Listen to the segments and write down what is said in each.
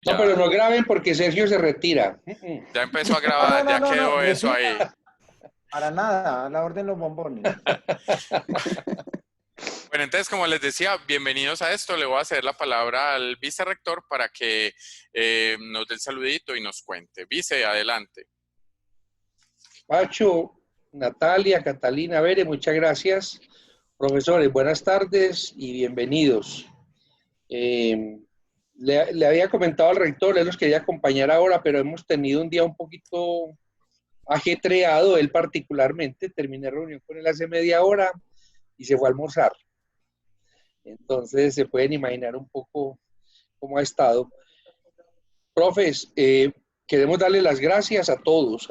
No, pero Ya, no graben porque Sergio se retira. ya empezó a No, no, grabar, no, ya no, no, quedó eso retira ahí. para nada, a la orden los bombones. Bueno, entonces, como les decía, bienvenidos a esto. Le voy a ceder la palabra al vicerrector para que nos dé el saludito y nos cuente. Vice, adelante. Pacho, Natalia, Catalina, Bere, muchas gracias. Profesores, buenas tardes y bienvenidos. Eh, le había comentado al rector, él nos quería acompañar ahora, pero hemos tenido un día un poquito ajetreado, él particularmente. Terminé reunión con él hace media hora y se fue a almorzar. Entonces se pueden imaginar un poco cómo ha estado. Profes, queremos darle las gracias a todos,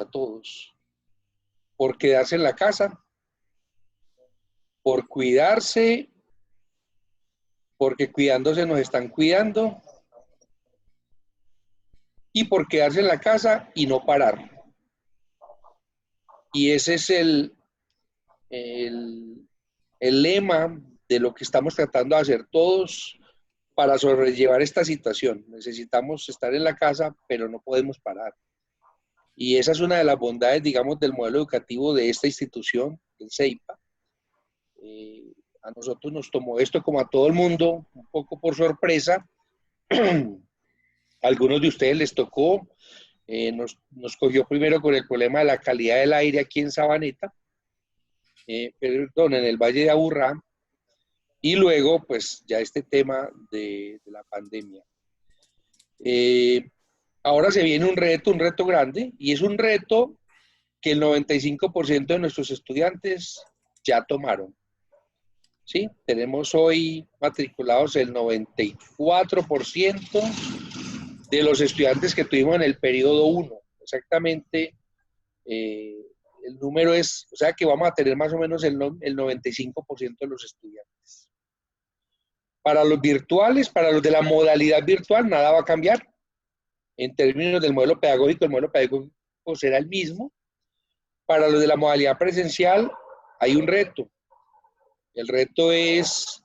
por quedarse en la casa, por cuidarse, porque cuidándose nos están cuidando y por quedarse en la casa y no parar. Y ese es el, el lema de lo que estamos tratando de hacer todos para sobrellevar esta situación. Necesitamos estar en la casa, pero no podemos parar. Y esa es una de las bondades, digamos, del modelo educativo de esta institución, el CEIPA. A nosotros nos tomó esto como a todo el mundo, un poco por sorpresa. A algunos de ustedes les tocó, nos cogió primero con el problema de la calidad del aire aquí en Sabaneta, perdón, en el Valle de Aburrá, y luego, pues, ya este tema de la pandemia. Eh, Ahora se viene un reto grande, y es un reto que el 95% de nuestros estudiantes ya tomaron. ¿Sí? Tenemos hoy matriculados el 94% de los estudiantes que tuvimos en el periodo 1. Exactamente, eh, el número es, o sea que vamos a tener más o menos el 95% de los estudiantes. Para los virtuales, para los de la modalidad virtual, nada va a cambiar. En términos del modelo pedagógico, el modelo pedagógico será el mismo. Para los de la modalidad presencial, hay un reto. El reto es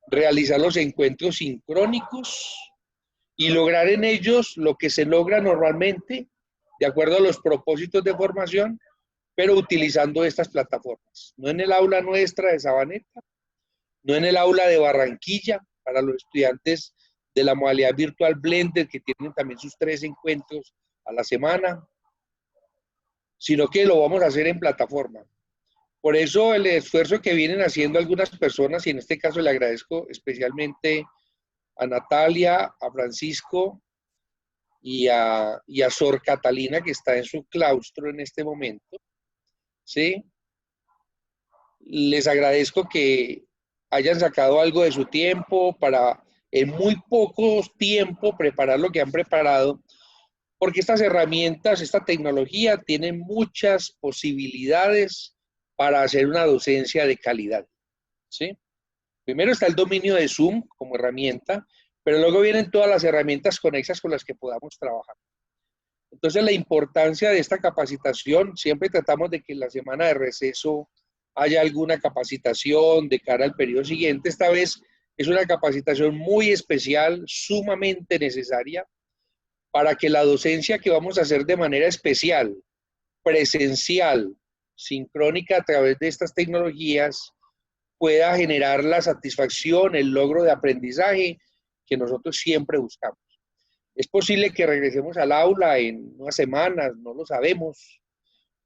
realizar los encuentros sincrónicos y lograr en ellos lo que se logra normalmente, de acuerdo a los propósitos de formación, pero utilizando estas plataformas. No en el aula nuestra de Sabaneta, no en el aula de Barranquilla, para los estudiantes de la modalidad virtual Blended, que tienen también sus 3 encuentros a la semana, sino que lo vamos a hacer en plataforma. Por eso el esfuerzo que vienen haciendo algunas personas, y en este caso le agradezco especialmente a Natalia, a Francisco y a Sor Catalina, que está en su claustro en este momento, ¿sí? Les agradezco que hayan sacado algo de su tiempo para en muy poco tiempo preparar lo que han preparado, porque estas herramientas, esta tecnología tiene muchas posibilidades para hacer una docencia de calidad, ¿sí? Primero está el dominio de Zoom como herramienta, pero luego vienen todas las herramientas conexas con las que podamos trabajar. Entonces, la importancia de esta capacitación, siempre tratamos de que en la semana de receso haya alguna capacitación de cara al periodo siguiente. Esta vez es una capacitación muy especial, sumamente necesaria, para que la docencia que vamos a hacer de manera especial, presencial, sincrónica a través de estas tecnologías, pueda generar la satisfacción, el logro de aprendizaje que nosotros siempre buscamos. Es posible que regresemos al aula en unas semanas, no lo sabemos,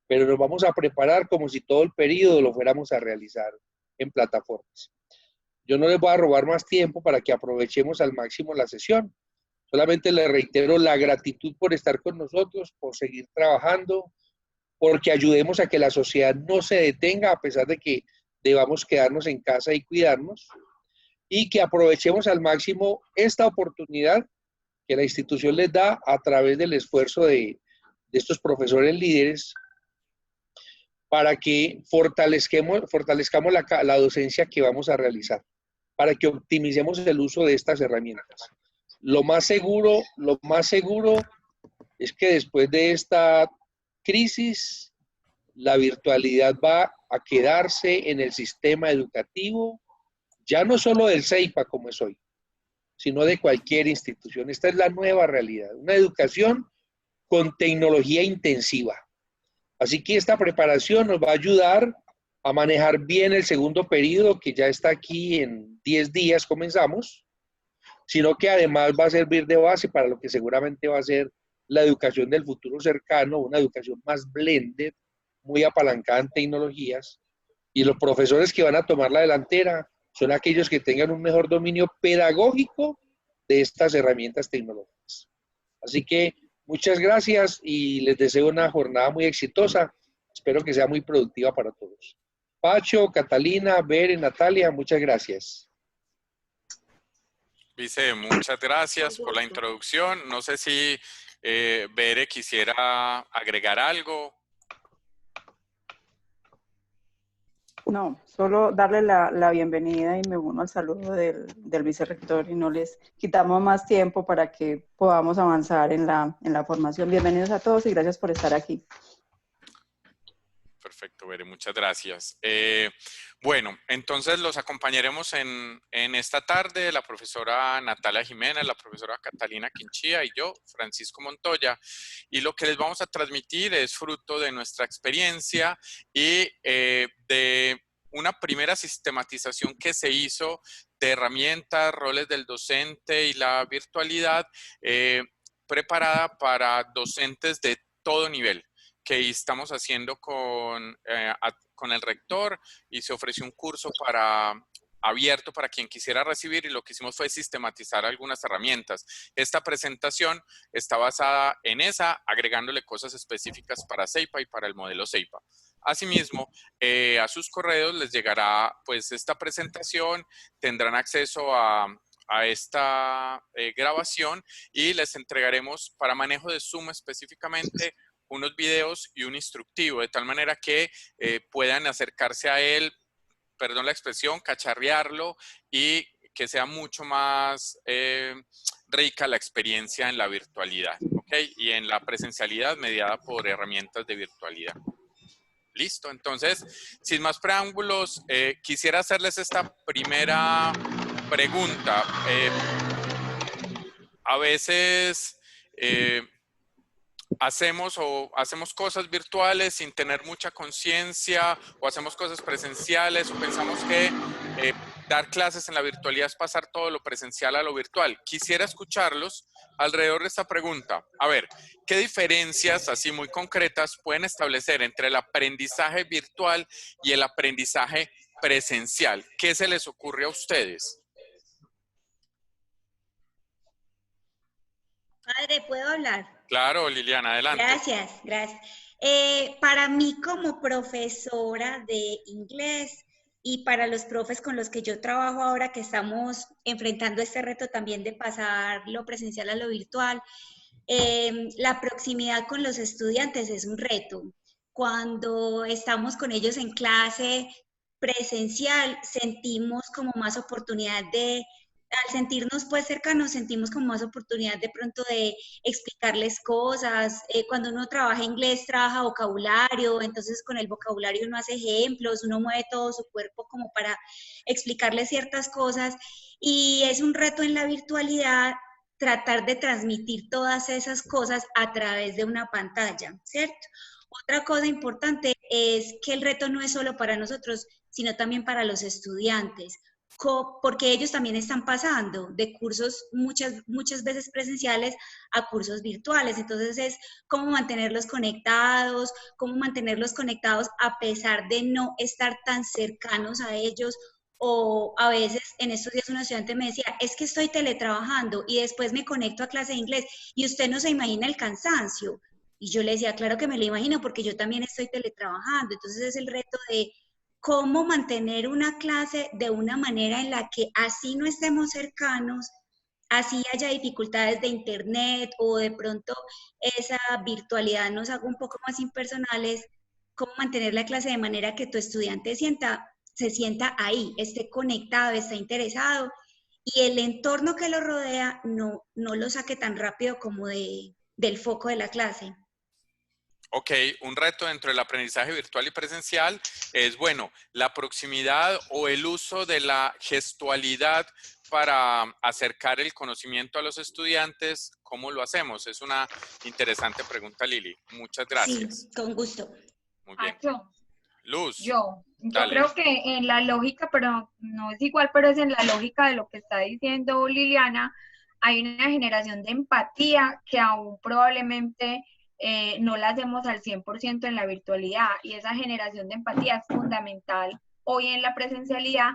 pero nos vamos a preparar como si todo el periodo lo fuéramos a realizar en plataformas. Yo no les voy a robar más tiempo para que aprovechemos al máximo la sesión. Solamente les reitero la gratitud por estar con nosotros, por seguir trabajando, porque ayudemos a que la sociedad no se detenga a pesar de que debamos quedarnos en casa y cuidarnos, y que aprovechemos al máximo esta oportunidad que la institución les da a través del esfuerzo de estos profesores líderes para que fortalezcamos la docencia que vamos a realizar, para que optimicemos el uso de estas herramientas. Lo más seguro es que después de esta crisis, la virtualidad va a quedarse en el sistema educativo, ya no solo del CEIPA como es hoy, sino de cualquier institución. Esta es la nueva realidad, una educación con tecnología intensiva. Así que esta preparación nos va a ayudar a manejar bien el segundo periodo, que ya está aquí en 10 días comenzamos, sino que además va a servir de base para lo que seguramente va a ser la educación del futuro cercano, una educación más blended, muy apalancada en tecnologías, y los profesores que van a tomar la delantera son aquellos que tengan un mejor dominio pedagógico de estas herramientas tecnológicas. Así que muchas gracias y les deseo una jornada muy exitosa. Espero que sea muy productiva para todos. Pacho, Catalina, Bere, Natalia, muchas gracias. Vice, muchas gracias por la introducción. No sé si Bere quisiera agregar algo. No, solo darle la bienvenida y me uno al saludo del vicerrector y no les quitamos más tiempo para que podamos avanzar en la formación. Bienvenidos a todos y gracias por estar aquí. Perfecto, Bere, muchas gracias. Bueno, entonces los acompañaremos en esta tarde la profesora Natalia Jiménez, la profesora Catalina Quinchía y yo, Francisco Montoya, y lo que les vamos a transmitir es fruto de nuestra experiencia y de una primera sistematización que se hizo de herramientas, roles del docente y la virtualidad preparada para docentes de todo nivel, que estamos haciendo con el rector y se ofreció un curso abierto para quien quisiera recibir y lo que hicimos fue sistematizar algunas herramientas. Esta presentación está basada en esa, agregándole cosas específicas para CEIPA y para el modelo CEIPA. Asimismo, a sus correos les llegará pues esta presentación, tendrán acceso a esta grabación y les entregaremos para manejo de Zoom específicamente unos videos y un instructivo, de tal manera que puedan acercarse a él, perdón la expresión, cacharrearlo y que sea mucho más rica la experiencia en la virtualidad, ¿ok? Y en la presencialidad mediada por herramientas de virtualidad. Listo, entonces, sin más preámbulos, quisiera hacerles esta primera pregunta. A veces hacemos cosas virtuales sin tener mucha conciencia o hacemos cosas presenciales o pensamos que dar clases en la virtualidad es pasar todo lo presencial a lo virtual. Quisiera escucharlos alrededor de esta pregunta. A ver, ¿qué diferencias así muy concretas pueden establecer entre el aprendizaje virtual y el aprendizaje presencial? ¿Qué se les ocurre a ustedes? Padre, ¿puedo hablar? Claro, Liliana, adelante. Gracias, gracias. Para mí como profesora de inglés y para los profes con los que yo trabajo ahora que estamos enfrentando este reto también de pasar lo presencial a lo virtual, la proximidad con los estudiantes es un reto. Cuando estamos con ellos en clase presencial, sentimos como más oportunidad al sentirnos pues cercanos, sentimos como más oportunidad de pronto de explicarles cosas. Cuando uno trabaja inglés, trabaja vocabulario, entonces con el vocabulario uno hace ejemplos, uno mueve todo su cuerpo como para explicarles ciertas cosas y es un reto en la virtualidad tratar de transmitir todas esas cosas a través de una pantalla, ¿cierto? Otra cosa importante es que el reto no es solo para nosotros, sino también para los estudiantes, porque ellos también están pasando de cursos muchas veces presenciales a cursos virtuales. Entonces es cómo mantenerlos conectados a pesar de no estar tan cercanos a ellos. O a veces en estos días un estudiante me decía, es que estoy teletrabajando y después me conecto a clase de inglés y usted no se imagina el cansancio. Y yo le decía, claro que me lo imagino porque yo también estoy teletrabajando. Entonces es el reto de cómo mantener una clase de una manera en la que así no estemos cercanos, así haya dificultades de internet o de pronto esa virtualidad nos haga un poco más impersonales, cómo mantener la clase de manera que tu estudiante se sienta ahí, esté conectado, esté interesado y el entorno que lo rodea no lo saque tan rápido como del foco de la clase. Ok, un reto dentro del aprendizaje virtual y presencial es, bueno, la proximidad o el uso de la gestualidad para acercar el conocimiento a los estudiantes, ¿cómo lo hacemos? Es una interesante pregunta, Lili. Muchas gracias. Sí, con gusto. Muy bien. Luz, Yo dale. creo que en la lógica, pero no es igual, pero es en la lógica de lo que está diciendo Liliana, hay una generación de empatía que aún probablemente no la hacemos al 100% en la virtualidad, y esa generación de empatía es fundamental hoy en la presencialidad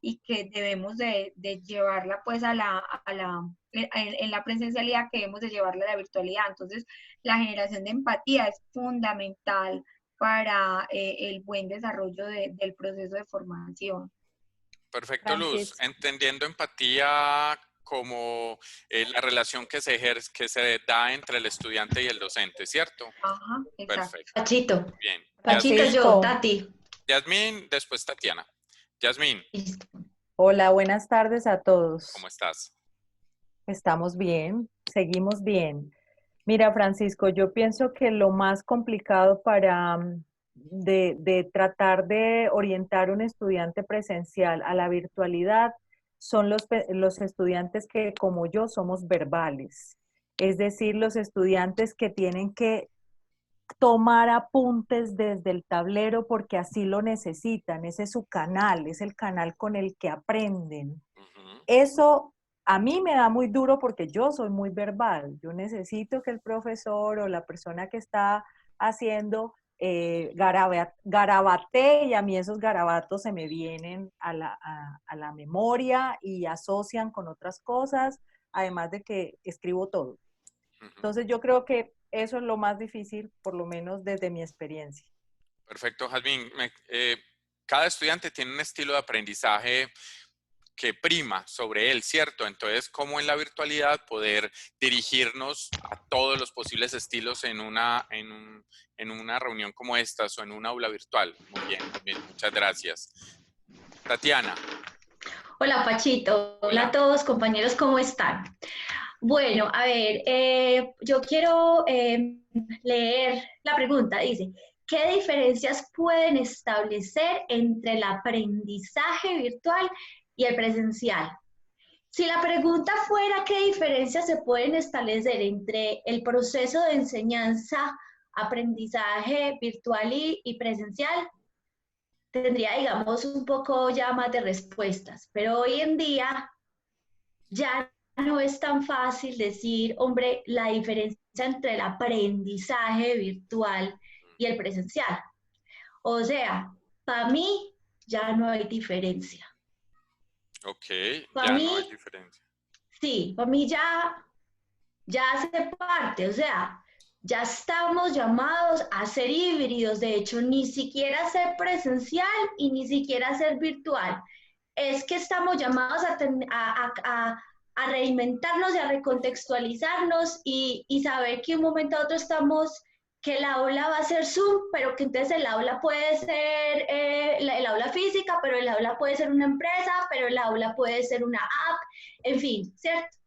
y que debemos de llevarla pues en la presencialidad, que debemos de llevarla a la virtualidad. Entonces, la generación de empatía es fundamental para el buen desarrollo del proceso de formación. Perfecto, Luz. Entendiendo empatía como la relación que se da entre el estudiante y el docente, ¿cierto? Ajá, exacto. Perfecto. Pachito. Bien. Pachito, yo, Tati. Yasmín, después Tatiana. Yasmín, Hola, buenas tardes a todos. ¿cómo estás? Estamos bien, seguimos bien. Mira, Francisco, yo pienso que lo más complicado de tratar de orientar un estudiante presencial a la virtualidad son los estudiantes que, como yo, somos verbales. Es decir, los estudiantes que tienen que tomar apuntes desde el tablero porque así lo necesitan. Ese es su canal, es el canal con el que aprenden. Eso a mí me da muy duro porque yo soy muy verbal. Yo necesito que el profesor o la persona que está haciendo garabatee, y a mí esos garabatos se me vienen a la memoria y asocian con otras cosas, además de que escribo todo. Entonces yo creo que eso es lo más difícil, por lo menos desde mi experiencia. Perfecto, Jazmín. Cada estudiante tiene un estilo de aprendizaje que prima sobre él, ¿cierto? Entonces, ¿cómo en la virtualidad poder dirigirnos a todos los posibles estilos en una reunión como esta o en un aula virtual? Muy bien, muchas gracias. Tatiana. Hola, Pachito. Hola a todos, compañeros, ¿cómo están? Bueno, a ver, yo quiero leer la pregunta. Dice, ¿qué diferencias pueden establecer entre el aprendizaje virtual y el presencial? Si la pregunta fuera qué diferencias se pueden establecer entre el proceso de enseñanza, aprendizaje virtual y presencial, tendría, digamos, un poco ya más de respuestas. Pero hoy en día ya no es tan fácil decir, hombre, la diferencia entre el aprendizaje virtual y el presencial. O sea, para mí ya no hay diferencia. Ok, para mí, no hay diferencia. Sí, para mí ya hace parte, o sea, ya estamos llamados a ser híbridos, de hecho, ni siquiera ser presencial y ni siquiera ser virtual. Es que estamos llamados a reinventarnos y a recontextualizarnos y saber que un momento a otro que el aula va a ser Zoom, pero que entonces el aula puede ser el aula física, pero el aula puede ser una empresa, pero el aula puede ser una app, en fin, ¿cierto?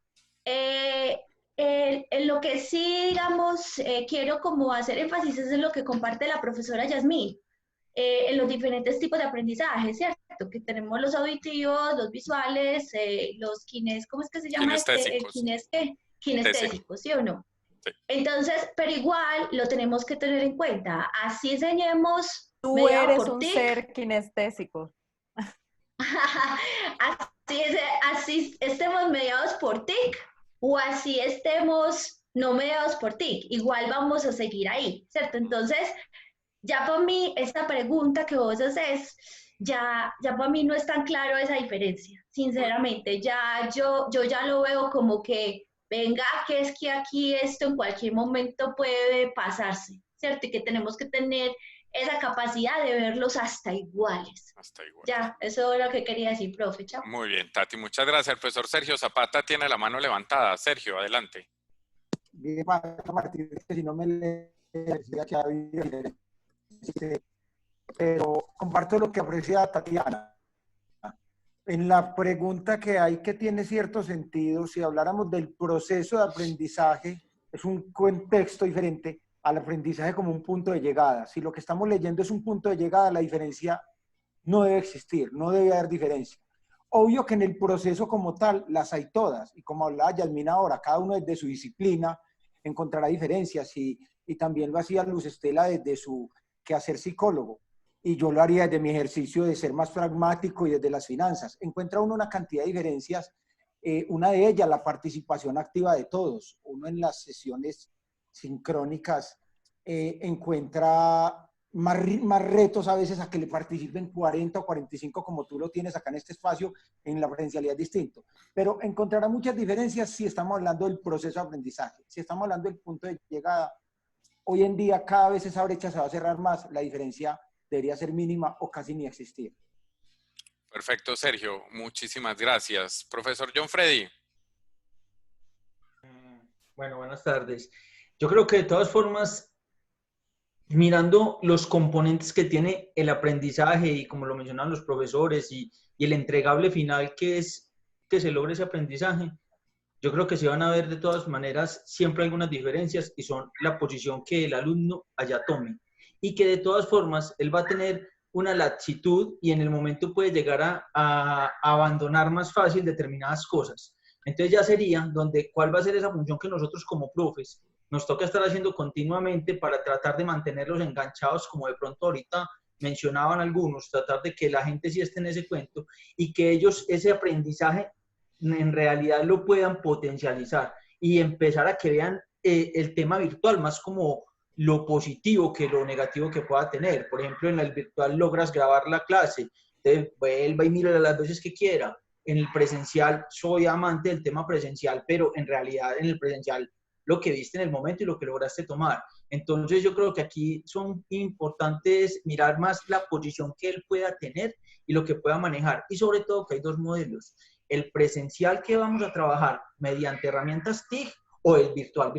En lo que sí, digamos, quiero como hacer énfasis es en lo que comparte la profesora Yasmín, en los diferentes tipos de aprendizaje, ¿cierto? Que tenemos los auditivos, los visuales, los ¿cómo es que se llama? Kinestésicos, ¿sí o no? Sí. Entonces, pero igual lo tenemos que tener en cuenta. Así enseñemos. Tú eres un ser kinestésico. así estemos mediados por TIC o así estemos no mediados por TIC. Igual vamos a seguir ahí, ¿cierto? Entonces, ya para mí, esta pregunta que vos haces, ya para mí no es tan claro esa diferencia. Sinceramente, yo ya lo veo como que venga, que es que aquí esto en cualquier momento puede pasarse, ¿cierto? Y que tenemos que tener esa capacidad de verlos hasta iguales. Hasta igual. Ya, eso es lo que quería decir, profe. Chao. Muy bien, Tati, muchas gracias. El profesor Sergio Zapata tiene la mano levantada. Sergio, adelante. Bien, Martín, si no me le decía que había, pero comparto lo que aprecia Tatiana. En la pregunta que hay que tiene cierto sentido, si habláramos del proceso de aprendizaje, es un contexto diferente al aprendizaje como un punto de llegada. Si lo que estamos leyendo es un punto de llegada, la diferencia no debe existir, no debe haber diferencia. Obvio que en el proceso como tal las hay todas, y como hablaba Yasmina ahora, cada uno desde su disciplina encontrará diferencias, y también lo hacía Luz Estela desde su quehacer psicólogo, y yo lo haría desde mi ejercicio de ser más pragmático y desde las finanzas. Encuentra uno una cantidad de diferencias, una de ellas la participación activa de todos. Uno en las sesiones sincrónicas encuentra más retos a veces a que le participen 40 o 45 como tú lo tienes acá en este espacio. En la presencialidad es distinto, pero encontrará muchas diferencias si estamos hablando del proceso de aprendizaje. Si estamos hablando del punto de llegada, hoy en día cada vez esa brecha se va a cerrar más, la diferencia debería ser mínima o casi ni existir. Perfecto, Sergio. Muchísimas gracias. Profesor John Freddy. Bueno, buenas tardes. Yo creo que de todas formas, mirando los componentes que tiene el aprendizaje y como lo mencionaban los profesores y el entregable final que es que se logre ese aprendizaje, yo creo que se van a ver de todas maneras siempre algunas diferencias y son la posición que el alumno allá tome y que de todas formas él va a tener una laxitud y en el momento puede llegar a abandonar más fácil determinadas cosas. Entonces ya sería donde cuál va a ser esa función que nosotros como profes nos toca estar haciendo continuamente para tratar de mantenerlos enganchados, como de pronto ahorita mencionaban algunos, tratar de que la gente sí esté en ese cuento y que ellos ese aprendizaje en realidad lo puedan potencializar y empezar a que vean el tema virtual más como lo positivo que lo negativo que pueda tener. Por ejemplo, en el virtual logras grabar la clase, él va y mira las veces que quiera. En el presencial, soy amante del tema presencial, pero en realidad en el presencial lo que viste en el momento y lo que lograste tomar. Entonces yo creo que aquí son importantes mirar más la posición que él pueda tener y lo que pueda manejar. Y sobre todo que hay dos modelos. El presencial que vamos a trabajar mediante herramientas TIC o el virtual.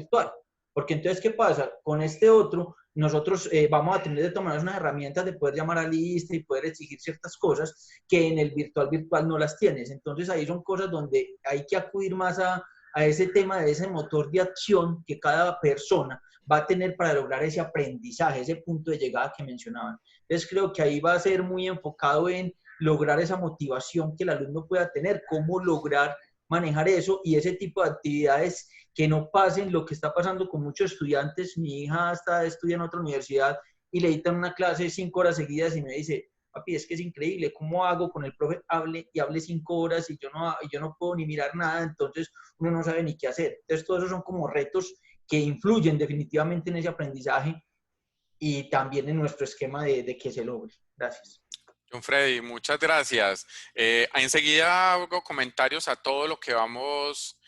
Porque entonces, ¿qué pasa? Con este otro, nosotros vamos a tener de tomar unas herramientas de poder llamar a lista y poder exigir ciertas cosas que en el virtual no las tienes. Entonces ahí son cosas donde hay que acudir más a ese tema de ese motor de acción que cada persona va a tener para lograr ese aprendizaje, ese punto de llegada que mencionaban. Entonces creo que ahí va a ser muy enfocado en lograr esa motivación que el alumno pueda tener, cómo lograr manejar eso y ese tipo de actividades que no pasen lo que está pasando con muchos estudiantes. Mi hija estudia en otra universidad y le dictan una clase de 5 horas seguidas y me dice, papi, es que es increíble, ¿cómo hago con el profe hable 5 horas y yo no puedo ni mirar nada? Entonces uno no sabe ni qué hacer. Entonces todos esos son como retos que influyen definitivamente en ese aprendizaje y también en nuestro esquema de que se logre. Gracias. John Freddy, muchas gracias. Enseguida hago comentarios a todo lo que vamos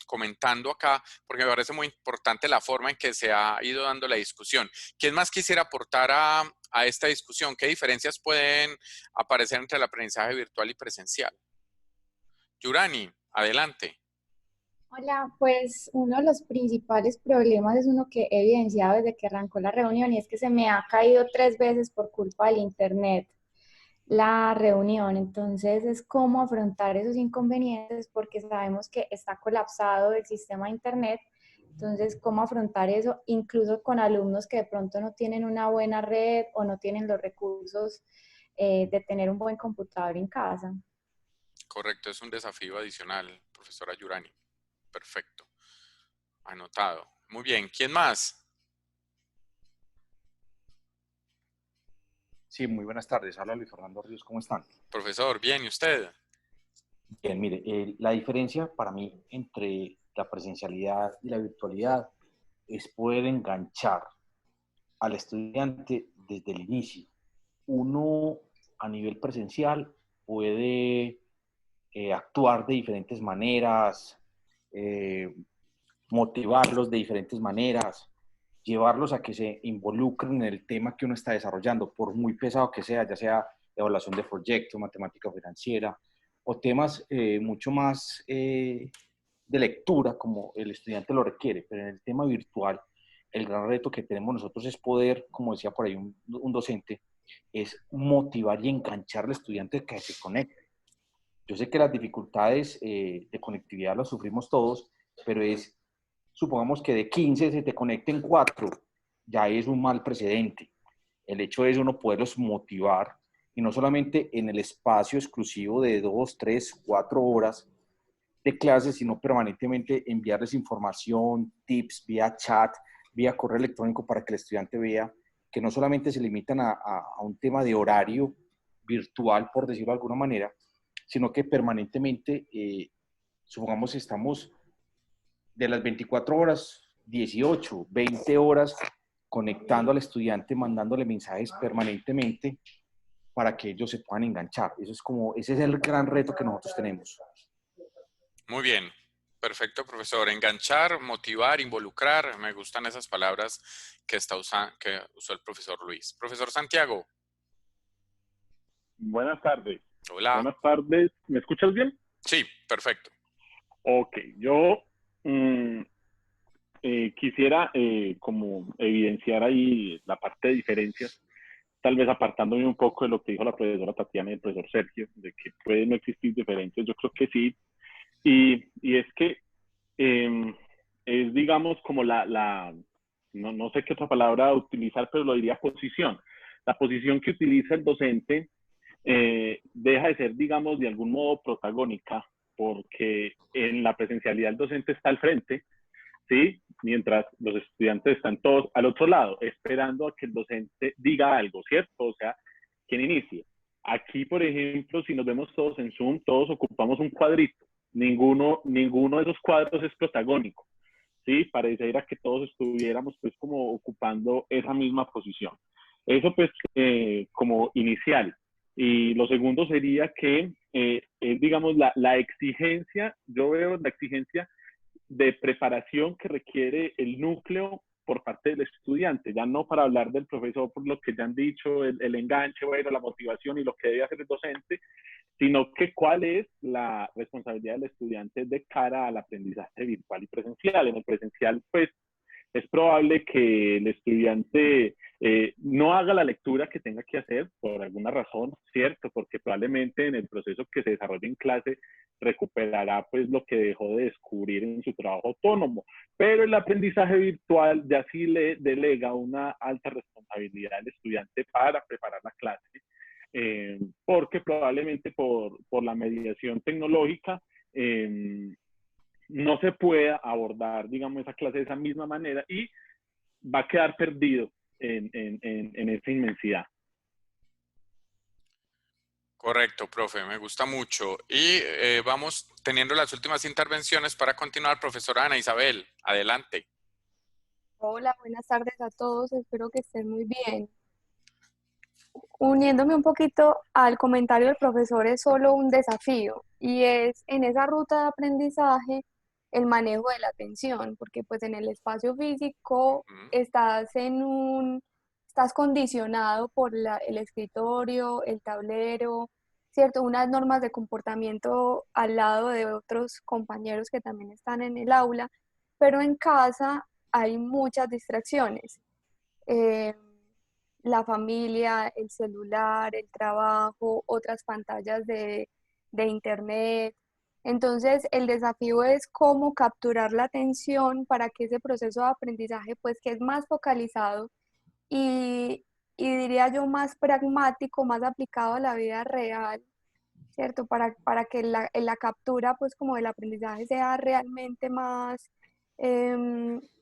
comentando acá, porque me parece muy importante la forma en que se ha ido dando la discusión. ¿Quién más quisiera aportar a esta discusión? ¿Qué diferencias pueden aparecer entre el aprendizaje virtual y presencial? Yurani, adelante. Hola, pues uno de los principales problemas es uno que he evidenciado desde que arrancó la reunión y es que se me ha caído 3 veces por culpa del internet la reunión. Entonces es cómo afrontar esos inconvenientes porque sabemos que está colapsado el sistema de internet. Entonces, cómo afrontar eso incluso con alumnos que de pronto no tienen una buena red o no tienen los recursos de tener un buen computador en casa. Correcto, es un desafío adicional, profesora Yurani. Perfecto. Anotado. Muy bien. ¿Quién más? Sí, muy buenas tardes. Habla Luis Fernando Ríos. ¿Cómo están? Profesor, bien. ¿Y usted? Bien, mire, la diferencia para mí entre la presencialidad y la virtualidad es poder enganchar al estudiante desde el inicio. Uno a nivel presencial puede actuar de diferentes maneras, motivarlos de diferentes maneras, llevarlos a que se involucren en el tema que uno está desarrollando, por muy pesado que sea, ya sea evaluación de proyectos, matemática financiera, o temas mucho más de lectura, como el estudiante lo requiere. Pero en el tema virtual, el gran reto que tenemos nosotros es poder, como decía por ahí un docente, es motivar y enganchar al estudiante que se conecte. Yo sé que las dificultades de conectividad las sufrimos todos, pero supongamos que de 15 se te conecten 4, ya es un mal precedente. El hecho es uno poderlos motivar y no solamente en el espacio exclusivo de 2, 3, 4 horas de clases, sino permanentemente enviarles información, tips vía chat, vía correo electrónico para que el estudiante vea que no solamente se limitan a un tema de horario virtual, por decirlo de alguna manera, sino que permanentemente, supongamos estamos de las 24 horas, 18, 20 horas conectando al estudiante, mandándole mensajes permanentemente para que ellos se puedan enganchar. Ese es el gran reto que nosotros tenemos. Muy bien, perfecto, profesor. Enganchar, motivar, involucrar. Me gustan esas palabras que usó el profesor Luis. Profesor Santiago. Buenas tardes. Hola. Buenas tardes. ¿Me escuchas bien? Sí, perfecto. Ok, yo quisiera como evidenciar ahí la parte de diferencias, tal vez apartándome un poco de lo que dijo la profesora Tatiana y el profesor Sergio, de que puede no existir diferencias. Yo creo que sí. Y es que es, digamos, como no sé qué otra palabra utilizar, pero lo diría posición. La posición que utiliza el docente deja de ser, digamos, de algún modo protagónica, porque en la presencialidad el docente está al frente, ¿sí? Mientras los estudiantes están todos al otro lado, esperando a que el docente diga algo, ¿cierto? O sea, quien inicie. Aquí, por ejemplo, si nos vemos todos en Zoom, todos ocupamos un cuadrito. Ninguno de esos cuadros es protagónico, ¿sí? Pareciera que todos estuviéramos pues como ocupando esa misma posición. Eso pues como inicial. Y lo segundo sería que es, digamos, la exigencia, yo veo la exigencia de preparación que requiere el núcleo por parte del estudiante, ya no para hablar del profesor por lo que ya han dicho, el enganche, bueno, la motivación y lo que debe hacer el docente, sino que cuál es la responsabilidad del estudiante de cara al aprendizaje virtual y presencial. En el presencial, pues, es probable que el estudiante no haga la lectura que tenga que hacer por alguna razón, ¿cierto? Porque probablemente en el proceso que se desarrolla en clase recuperará pues lo que dejó de descubrir en su trabajo autónomo. Pero el aprendizaje virtual ya sí le delega una alta responsabilidad al estudiante para preparar la clase, porque probablemente por la mediación tecnológica no se pueda abordar, digamos, esa clase de esa misma manera y va a quedar perdido en esa inmensidad. Correcto, profe, me gusta mucho. Y vamos teniendo las últimas intervenciones para continuar. Profesora Ana Isabel, adelante. Hola, buenas tardes a todos, espero que estén muy bien. Uniéndome un poquito al comentario del profesor, es solo un desafío y es en esa ruta de aprendizaje el manejo de la atención, porque pues en el espacio físico estás condicionado por el escritorio, el tablero, ¿cierto? Unas normas de comportamiento al lado de otros compañeros que también están en el aula, pero en casa hay muchas distracciones. La familia, el celular, el trabajo, otras pantallas de internet. Entonces, el desafío es cómo capturar la atención para que ese proceso de aprendizaje, pues que es más focalizado y diría yo más pragmático, más aplicado a la vida real, ¿cierto? Para que la captura, pues como del aprendizaje sea realmente más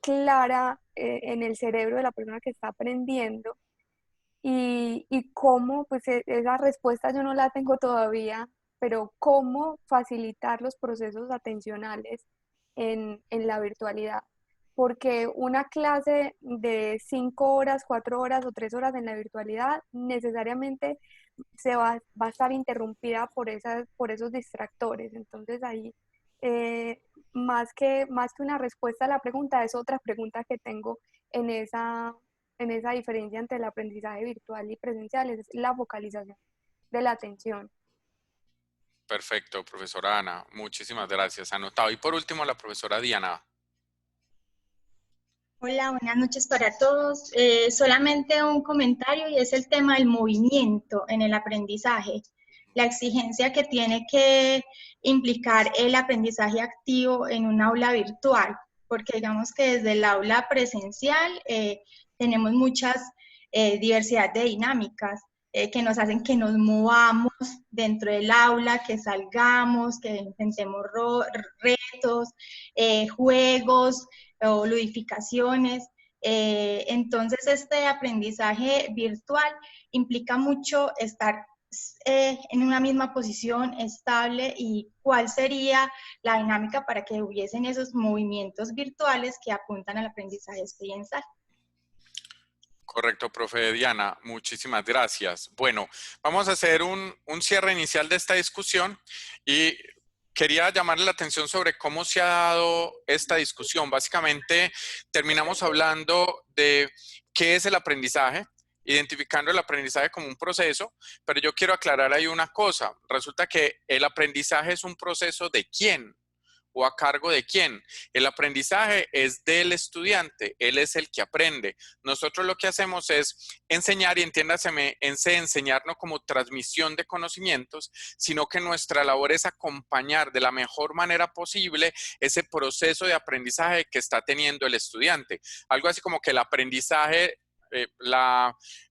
clara en el cerebro de la persona que está aprendiendo. Y cómo, pues esa respuesta yo no la tengo todavía, pero cómo facilitar los procesos atencionales en la virtualidad. Porque una clase de 5 horas, 4 horas o 3 horas en la virtualidad necesariamente se va a estar interrumpida por esos distractores. Entonces ahí, más que una respuesta a la pregunta, es otra pregunta que tengo en esa diferencia entre el aprendizaje virtual y presencial, es la focalización de la atención. Perfecto, profesora Ana. Muchísimas gracias. Anotado. Y por último, la profesora Diana. Hola, buenas noches para todos. Solamente un comentario y es el tema del movimiento en el aprendizaje. La exigencia que tiene que implicar el aprendizaje activo en un aula virtual, porque digamos que desde el aula presencial tenemos muchas diversidad de dinámicas. que nos hacen que nos movamos dentro del aula, que salgamos, que intentemos retos, juegos o ludificaciones. Entonces, este aprendizaje virtual implica mucho estar en una misma posición estable, y cuál sería la dinámica para que hubiesen esos movimientos virtuales que apuntan al aprendizaje experiencial. Correcto, profe Diana, muchísimas gracias. Bueno, vamos a hacer un cierre inicial de esta discusión y quería llamarle la atención sobre cómo se ha dado esta discusión. Básicamente, terminamos hablando de qué es el aprendizaje, identificando el aprendizaje como un proceso, pero yo quiero aclarar ahí una cosa. Resulta que el aprendizaje es un proceso ¿de quién? ¿O a cargo de quién? El aprendizaje es del estudiante, él es el que aprende. Nosotros lo que hacemos es enseñar, y entiéndaseme, enseñar no como transmisión de conocimientos, sino que nuestra labor es acompañar de la mejor manera posible ese proceso de aprendizaje que está teniendo el estudiante. Algo así como que el aprendizaje,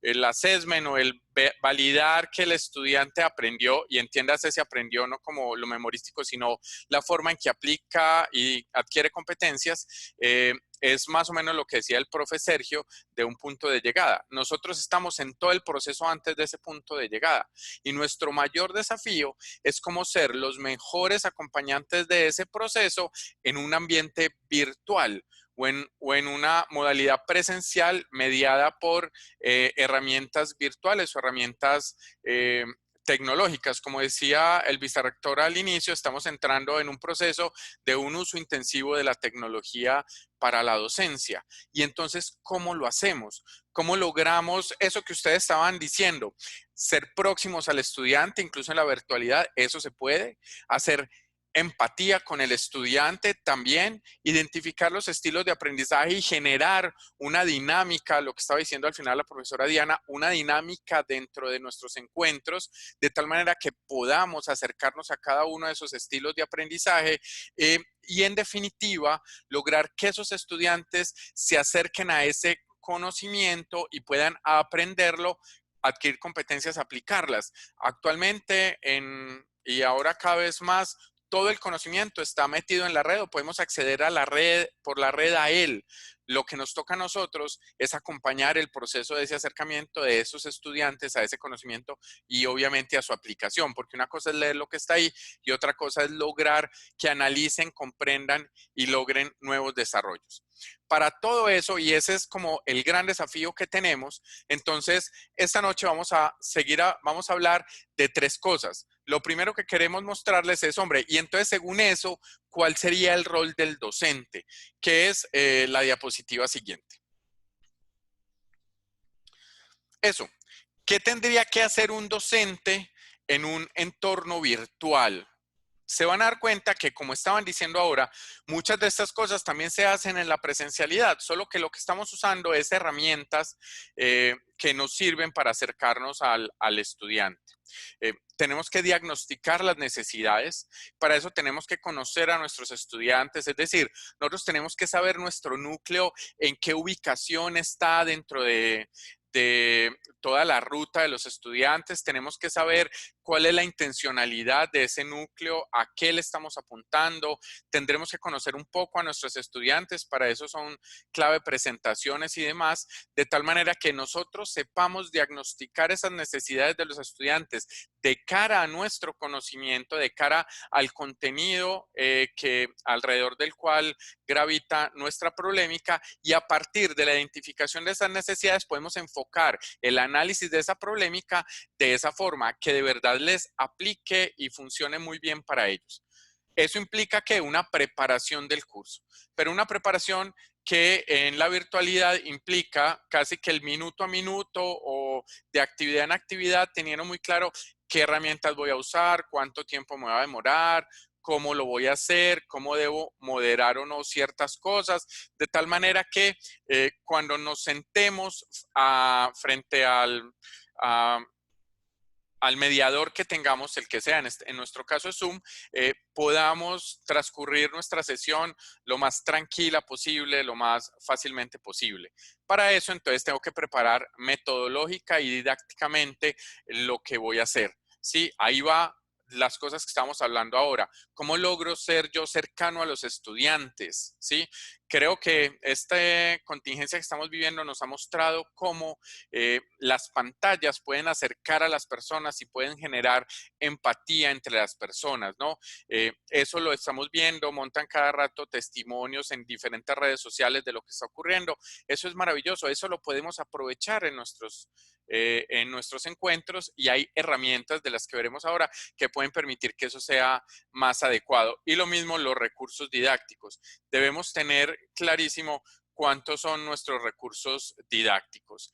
el assessment o el validar que el estudiante aprendió, y entiéndase si aprendió no como lo memorístico, sino la forma en que aplica y adquiere competencias, es más o menos lo que decía el profe Sergio de un punto de llegada. Nosotros estamos en todo el proceso antes de ese punto de llegada, y nuestro mayor desafío es cómo ser los mejores acompañantes de ese proceso en un ambiente virtual, o en una modalidad presencial mediada por herramientas virtuales o herramientas tecnológicas. Como decía el vicerrector al inicio, estamos entrando en un proceso de un uso intensivo de la tecnología para la docencia. Y entonces, ¿cómo lo hacemos? ¿Cómo logramos eso que ustedes estaban diciendo? Ser próximos al estudiante, incluso en la virtualidad, eso se puede. Hacer empatía con el estudiante también, identificar los estilos de aprendizaje y generar una dinámica, lo que estaba diciendo al final la profesora Diana, una dinámica dentro de nuestros encuentros, de tal manera que podamos acercarnos a cada uno de esos estilos de aprendizaje y en definitiva lograr que esos estudiantes se acerquen a ese conocimiento y puedan aprenderlo, adquirir competencias, aplicarlas. Actualmente y ahora cada vez más, todo el conocimiento está metido en la red, o podemos acceder a la red, por la red a él. Lo que nos toca a nosotros es acompañar el proceso de ese acercamiento de esos estudiantes a ese conocimiento y obviamente a su aplicación, porque una cosa es leer lo que está ahí y otra cosa es lograr que analicen, comprendan y logren nuevos desarrollos. Para todo eso, y ese es como el gran desafío que tenemos, entonces esta noche vamos a hablar de tres cosas. Lo primero que queremos mostrarles es, hombre, y entonces según eso, ¿cuál sería el rol del docente? Que es la diapositiva siguiente. Eso, ¿qué tendría que hacer un docente en un entorno virtual? Se van a dar cuenta que, como estaban diciendo ahora, muchas de estas cosas también se hacen en la presencialidad, solo que lo que estamos usando es herramientas que nos sirven para acercarnos al estudiante. Tenemos que diagnosticar las necesidades, para eso tenemos que conocer a nuestros estudiantes, es decir, nosotros tenemos que saber nuestro núcleo, en qué ubicación está dentro de toda la ruta de los estudiantes. Tenemos que saber cuál es la intencionalidad de ese núcleo, a qué le estamos apuntando. Tendremos que conocer un poco a nuestros estudiantes, para eso son clave presentaciones y demás, de tal manera que nosotros sepamos diagnosticar esas necesidades de los estudiantes de cara a nuestro conocimiento, de cara al contenido alrededor del cual gravita nuestra problemática, y a partir de la identificación de esas necesidades podemos enfocar el análisis de esa problemática de esa forma que de verdad les aplique y funcione muy bien para ellos. Eso implica que una preparación del curso, pero una preparación que en la virtualidad implica casi que el minuto a minuto o de actividad en actividad, teniendo muy claro qué herramientas voy a usar, cuánto tiempo me va a demorar, cómo lo voy a hacer, cómo debo moderar o no ciertas cosas, de tal manera que cuando nos sentemos frente a al mediador que tengamos, el que sea, en nuestro caso es Zoom, podamos transcurrir nuestra sesión lo más tranquila posible, lo más fácilmente posible. Para eso, entonces, tengo que preparar metodológica y didácticamente lo que voy a hacer. ¿Sí? Ahí va las cosas que estamos hablando ahora. ¿Cómo logro ser yo cercano a los estudiantes? ¿Sí? Creo que esta contingencia que estamos viviendo nos ha mostrado cómo las pantallas pueden acercar a las personas y pueden generar empatía entre las personas, ¿no? Eso lo estamos viendo, montan cada rato testimonios en diferentes redes sociales de lo que está ocurriendo. Eso es maravilloso, eso lo podemos aprovechar en nuestros encuentros, y hay herramientas de las que veremos ahora que pueden permitir que eso sea más adecuado. Y lo mismo los recursos didácticos. Debemos tener clarísimo cuántos son nuestros recursos didácticos.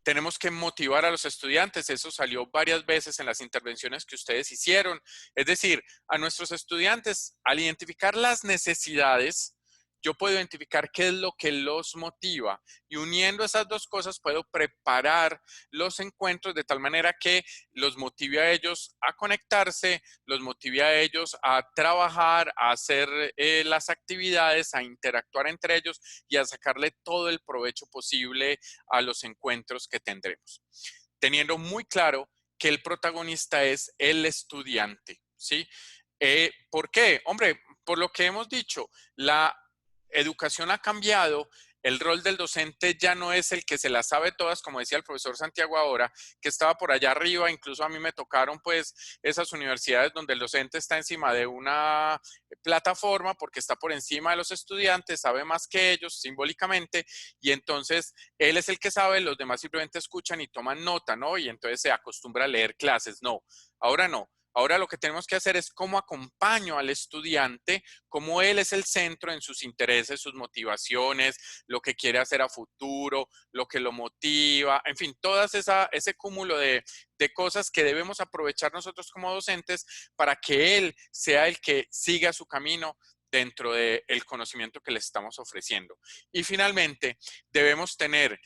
Tenemos que motivar a los estudiantes, eso salió varias veces en las intervenciones que ustedes hicieron. Es decir, a nuestros estudiantes, al identificar las necesidades, yo puedo identificar qué es lo que los motiva, y uniendo esas dos cosas puedo preparar los encuentros de tal manera que los motive a ellos a conectarse, los motive a ellos a trabajar, a hacer las actividades, a interactuar entre ellos y a sacarle todo el provecho posible a los encuentros que tendremos. Teniendo muy claro que el protagonista es el estudiante, ¿sí? ¿Por qué? Hombre, por lo que hemos dicho, la educación ha cambiado, el rol del docente ya no es el que se las sabe todas, como decía el profesor Santiago ahora, que estaba por allá arriba. Incluso a mí me tocaron pues esas universidades donde el docente está encima de una plataforma porque está por encima de los estudiantes, sabe más que ellos simbólicamente, y entonces él es el que sabe, los demás simplemente escuchan y toman nota, ¿no? Y entonces se acostumbra a leer clases. No, ahora no. Ahora lo que tenemos que hacer es cómo acompaño al estudiante, cómo él es el centro en sus intereses, sus motivaciones, lo que quiere hacer a futuro, lo que lo motiva, en fin, todas ese cúmulo de cosas que debemos aprovechar nosotros como docentes para que él sea el que siga su camino dentro del conocimiento que le estamos ofreciendo. Y finalmente, debemos tener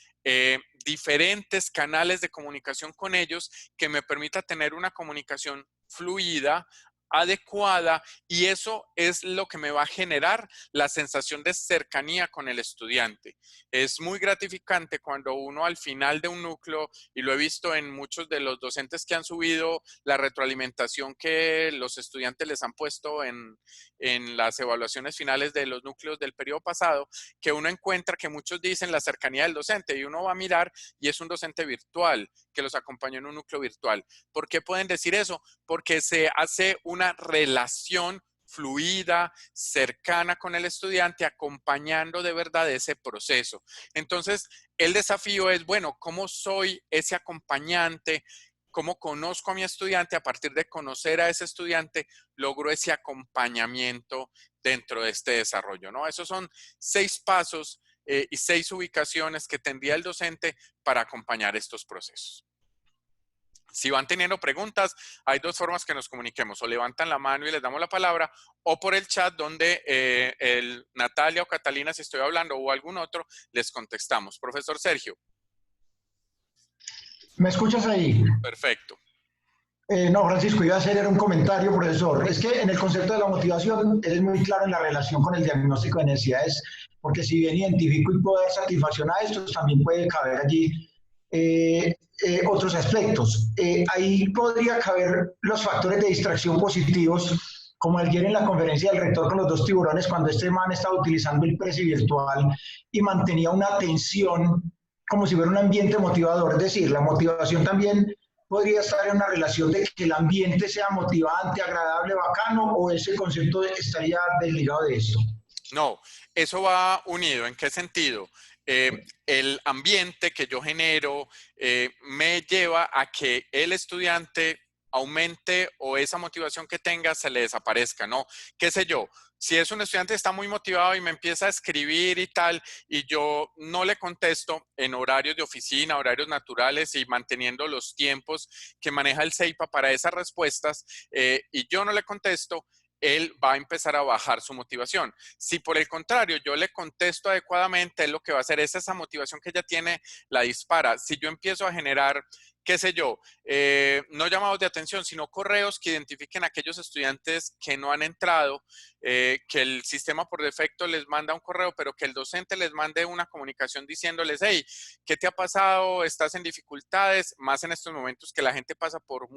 diferentes canales de comunicación con ellos que me permita tener una comunicación fluida, adecuada, y eso es lo que me va a generar la sensación de cercanía con el estudiante. Es muy gratificante cuando uno al final de un núcleo, y lo he visto en muchos de los docentes que han subido la retroalimentación que los estudiantes les han puesto en las evaluaciones finales de los núcleos del periodo pasado, que uno encuentra que muchos dicen la cercanía del docente, y uno va a mirar y es un docente virtual que los acompañó en un núcleo virtual. ¿Por qué pueden decir eso? Porque se hace una relación fluida, cercana con el estudiante, acompañando de verdad ese proceso. Entonces, el desafío es, bueno, ¿cómo soy ese acompañante? ¿Cómo conozco a mi estudiante? A partir de conocer a ese estudiante, logro ese acompañamiento dentro de este desarrollo, ¿no? Esos son 6 pasos y 6 ubicaciones que tendría el docente para acompañar estos procesos. Si van teniendo preguntas, hay 2 formas que nos comuniquemos: o levantan la mano y les damos la palabra, o por el chat donde Natalia o Catalina, si estoy hablando, o algún otro, les contestamos. Profesor Sergio. ¿Me escuchas ahí? Perfecto. No, Francisco, iba a hacer un comentario, profesor. Es que en el concepto de la motivación eres muy claro en la relación con el diagnóstico de necesidades, porque si bien identifico y puedo dar satisfacción a estos, también puede caber allí otros aspectos. Ahí podría caber los factores de distracción positivos, como ayer en la conferencia del rector con los 2 tiburones, cuando este man estaba utilizando el Prezi virtual y mantenía una atención como si fuera un ambiente motivador. Es decir, la motivación también podría estar en una relación de que el ambiente sea motivante, agradable, bacano, o ese concepto estaría desligado de esto. No, eso va unido. ¿En qué sentido? El ambiente que yo genero me lleva a que el estudiante aumente, o esa motivación que tenga se le desaparezca, ¿no? ¿Qué sé yo? Si es un estudiante que está muy motivado y me empieza a escribir y tal, y yo no le contesto en horarios de oficina, horarios naturales, y manteniendo los tiempos que maneja el CEIPA para esas respuestas, y yo no le contesto, él va a empezar a bajar su motivación. Si por el contrario yo le contesto adecuadamente, él lo que va a hacer es esa motivación que ella tiene, la dispara. Si yo empiezo a generar qué sé yo, no llamados de atención, sino correos que identifiquen a aquellos estudiantes que no han entrado, que el sistema por defecto les manda un correo, pero que el docente les mande una comunicación diciéndoles, hey, ¿qué te ha pasado? ¿Estás en dificultades? Más en estos momentos que la gente pasa por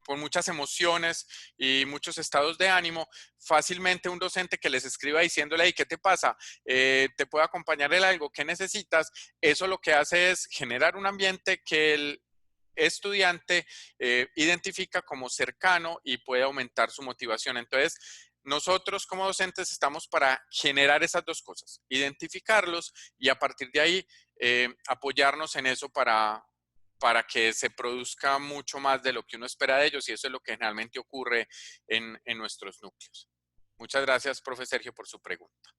por muchas emociones y muchos estados de ánimo, fácilmente un docente que les escriba diciéndole, hey, ¿qué te pasa? ¿Te puedo acompañar en algo? ¿Qué necesitas? Eso lo que hace es generar un ambiente que el estudiante identifica como cercano y puede aumentar su motivación. Entonces, nosotros como docentes estamos para generar esas dos cosas, identificarlos y a partir de ahí apoyarnos en eso para que se produzca mucho más de lo que uno espera de ellos y eso es lo que generalmente ocurre en nuestros núcleos. Muchas gracias, profe Sergio, por su pregunta.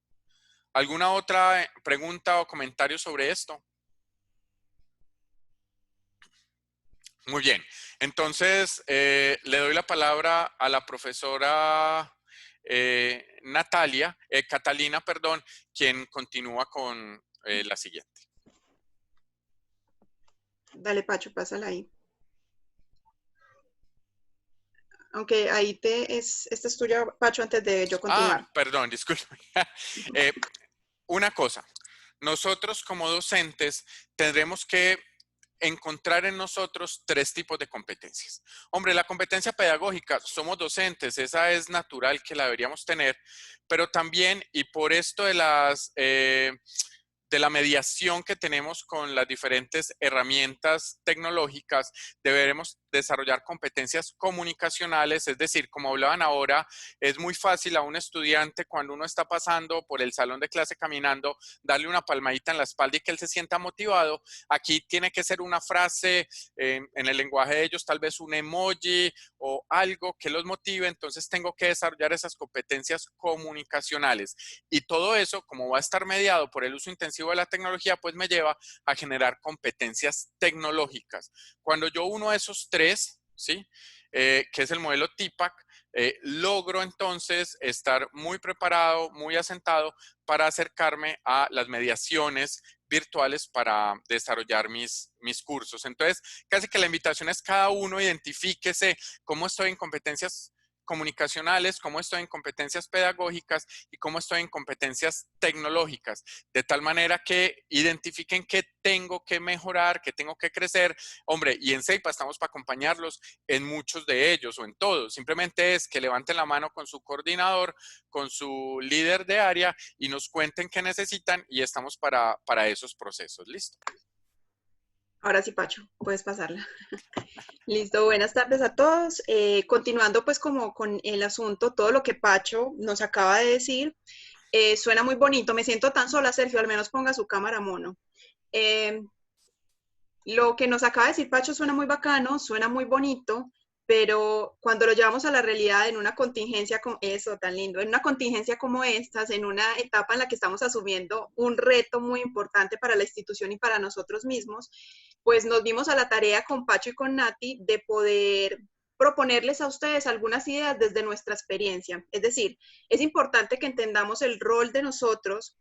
¿Alguna otra pregunta o comentario sobre esto? Muy bien. Entonces, le doy la palabra a la profesora Catalina, perdón, quien continúa con la siguiente. Dale, Pacho, pásala ahí. Aunque ahí esta es tuya, Pacho, antes de yo continuar. Ah, perdón, disculpe. Una cosa, nosotros como docentes tendremos que encontrar en nosotros 3 tipos de competencias. Hombre, la competencia pedagógica, somos docentes, esa es natural que la deberíamos tener, pero también, y por esto de la mediación que tenemos con las diferentes herramientas tecnológicas, deberemos desarrollar competencias comunicacionales, es decir, como hablaban ahora, es muy fácil a un estudiante cuando uno está pasando por el salón de clase caminando, darle una palmadita en la espalda y que él se sienta motivado. Aquí tiene que ser una frase, en el lenguaje de ellos, tal vez un emoji o algo que los motive, entonces tengo que desarrollar esas competencias comunicacionales. Y todo eso, como va a estar mediado por el uso intensivo de la tecnología, pues me lleva a generar competencias tecnológicas. Cuando yo uno esos 3, ¿sí? Que es el modelo TIPAC, logro entonces estar muy preparado, muy asentado para acercarme a las mediaciones virtuales para desarrollar mis cursos. Entonces, casi que la invitación es cada uno identifíquese cómo estoy en competencias comunicacionales, cómo estoy en competencias pedagógicas y cómo estoy en competencias tecnológicas, de tal manera que identifiquen qué tengo que mejorar, qué tengo que crecer. Hombre, y en CEIPA estamos para acompañarlos en muchos de ellos o en todos. Simplemente es que levanten la mano con su coordinador, con su líder de área y nos cuenten qué necesitan y estamos para esos procesos. ¿Listo? Ahora sí, Pacho, puedes pasarla. Listo, buenas tardes a todos. Continuando pues como con el asunto, todo lo que Pacho nos acaba de decir, suena muy bonito. Me siento tan sola, Sergio, al menos ponga su cámara mono. Lo que nos acaba de decir Pacho suena muy bacano, suena muy bonito, pero cuando lo llevamos a la realidad en una contingencia como eso, tan lindo, en una contingencia como estas, en una etapa en la que estamos asumiendo un reto muy importante para la institución y para nosotros mismos, pues nos dimos a la tarea con Pacho y con Nati de poder proponerles a ustedes algunas ideas desde nuestra experiencia. Es decir, es importante que entendamos el rol de nosotros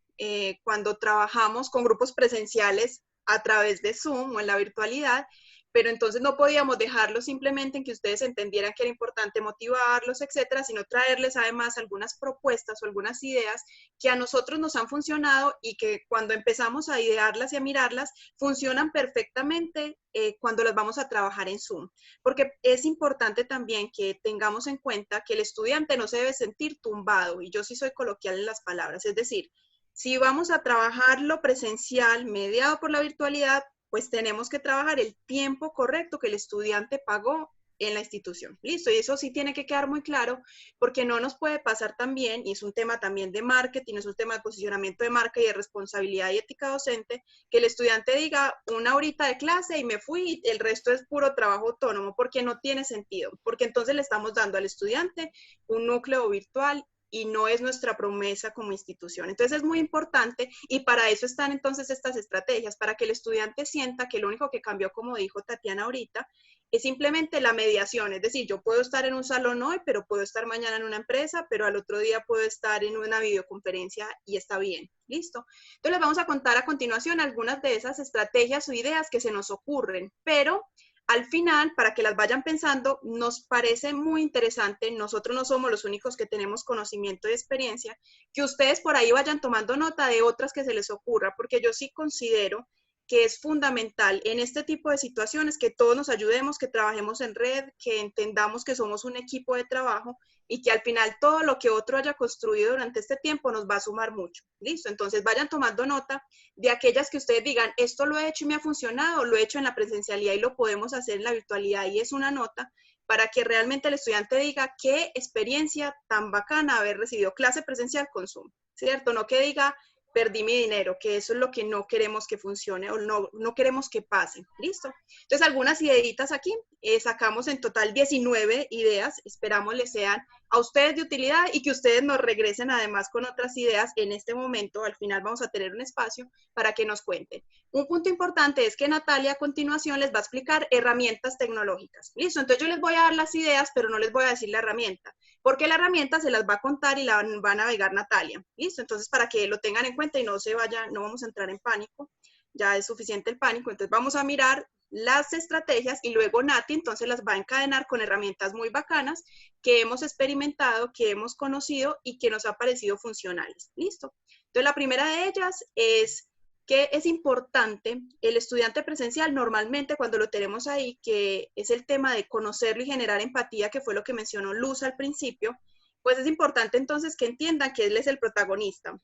cuando trabajamos con grupos presenciales a través de Zoom o en la virtualidad, pero entonces no podíamos dejarlo simplemente en que ustedes entendieran que era importante motivarlos, etcétera, sino traerles además algunas propuestas o algunas ideas que a nosotros nos han funcionado y que cuando empezamos a idearlas y a mirarlas, funcionan perfectamente cuando las vamos a trabajar en Zoom. Porque es importante también que tengamos en cuenta que el estudiante no se debe sentir tumbado, y yo sí soy coloquial en las palabras, es decir, si vamos a trabajarlo presencial, mediado por la virtualidad, pues tenemos que trabajar el tiempo correcto que el estudiante pagó en la institución. Listo, y eso sí tiene que quedar muy claro, porque no nos puede pasar también, y es un tema también de marketing, es un tema de posicionamiento de marca y de responsabilidad y ética docente, que el estudiante diga una horita de clase y me fui y el resto es puro trabajo autónomo, porque no tiene sentido, porque entonces le estamos dando al estudiante un núcleo virtual y no es nuestra promesa como institución. Entonces es muy importante y para eso están entonces estas estrategias, para que el estudiante sienta que lo único que cambió, como dijo Tatiana ahorita, es simplemente la mediación, es decir, yo puedo estar en un salón hoy, pero puedo estar mañana en una empresa, pero al otro día puedo estar en una videoconferencia y está bien, ¿listo? Entonces les vamos a contar a continuación algunas de esas estrategias o ideas que se nos ocurren, pero al final, para que las vayan pensando, nos parece muy interesante, nosotros no somos los únicos que tenemos conocimiento y experiencia, que ustedes por ahí vayan tomando nota de otras que se les ocurra, porque yo sí considero que es fundamental en este tipo de situaciones que todos nos ayudemos, que trabajemos en red, que entendamos que somos un equipo de trabajo y que al final todo lo que otro haya construido durante este tiempo nos va a sumar mucho. ¿Listo? Entonces vayan tomando nota de aquellas que ustedes digan, esto lo he hecho y me ha funcionado, lo he hecho en la presencialidad y lo podemos hacer en la virtualidad y es una nota para que realmente el estudiante diga qué experiencia tan bacana haber recibido clase presencial con Zoom, ¿cierto? No que diga, perdí mi dinero, que eso es lo que no queremos que funcione o no queremos que pase. ¿Listo? Entonces, algunas ideitas aquí. Sacamos en total 19 ideas. Esperamos les sean a ustedes de utilidad y que ustedes nos regresen además con otras ideas en este momento. Al final vamos a tener un espacio para que nos cuenten. Un punto importante es que Natalia a continuación les va a explicar herramientas tecnológicas. ¿Listo? Entonces, yo les voy a dar las ideas, pero no les voy a decir la herramienta, porque la herramienta se las va a contar y la va a navegar Natalia. ¿Listo? Entonces, para que lo tengan en cuenta y no se vayan, no vamos a entrar en pánico, ya es suficiente el pánico, entonces vamos a mirar las estrategias y luego Nati entonces las va a encadenar con herramientas muy bacanas que hemos experimentado, que hemos conocido y que nos ha parecido funcionales. ¿Listo? Entonces, la primera de ellas es que es importante el estudiante presencial normalmente cuando lo tenemos ahí, que es el tema de conocerlo y generar empatía, que fue lo que mencionó Luz al principio, pues es importante entonces que entiendan que él es el protagonista.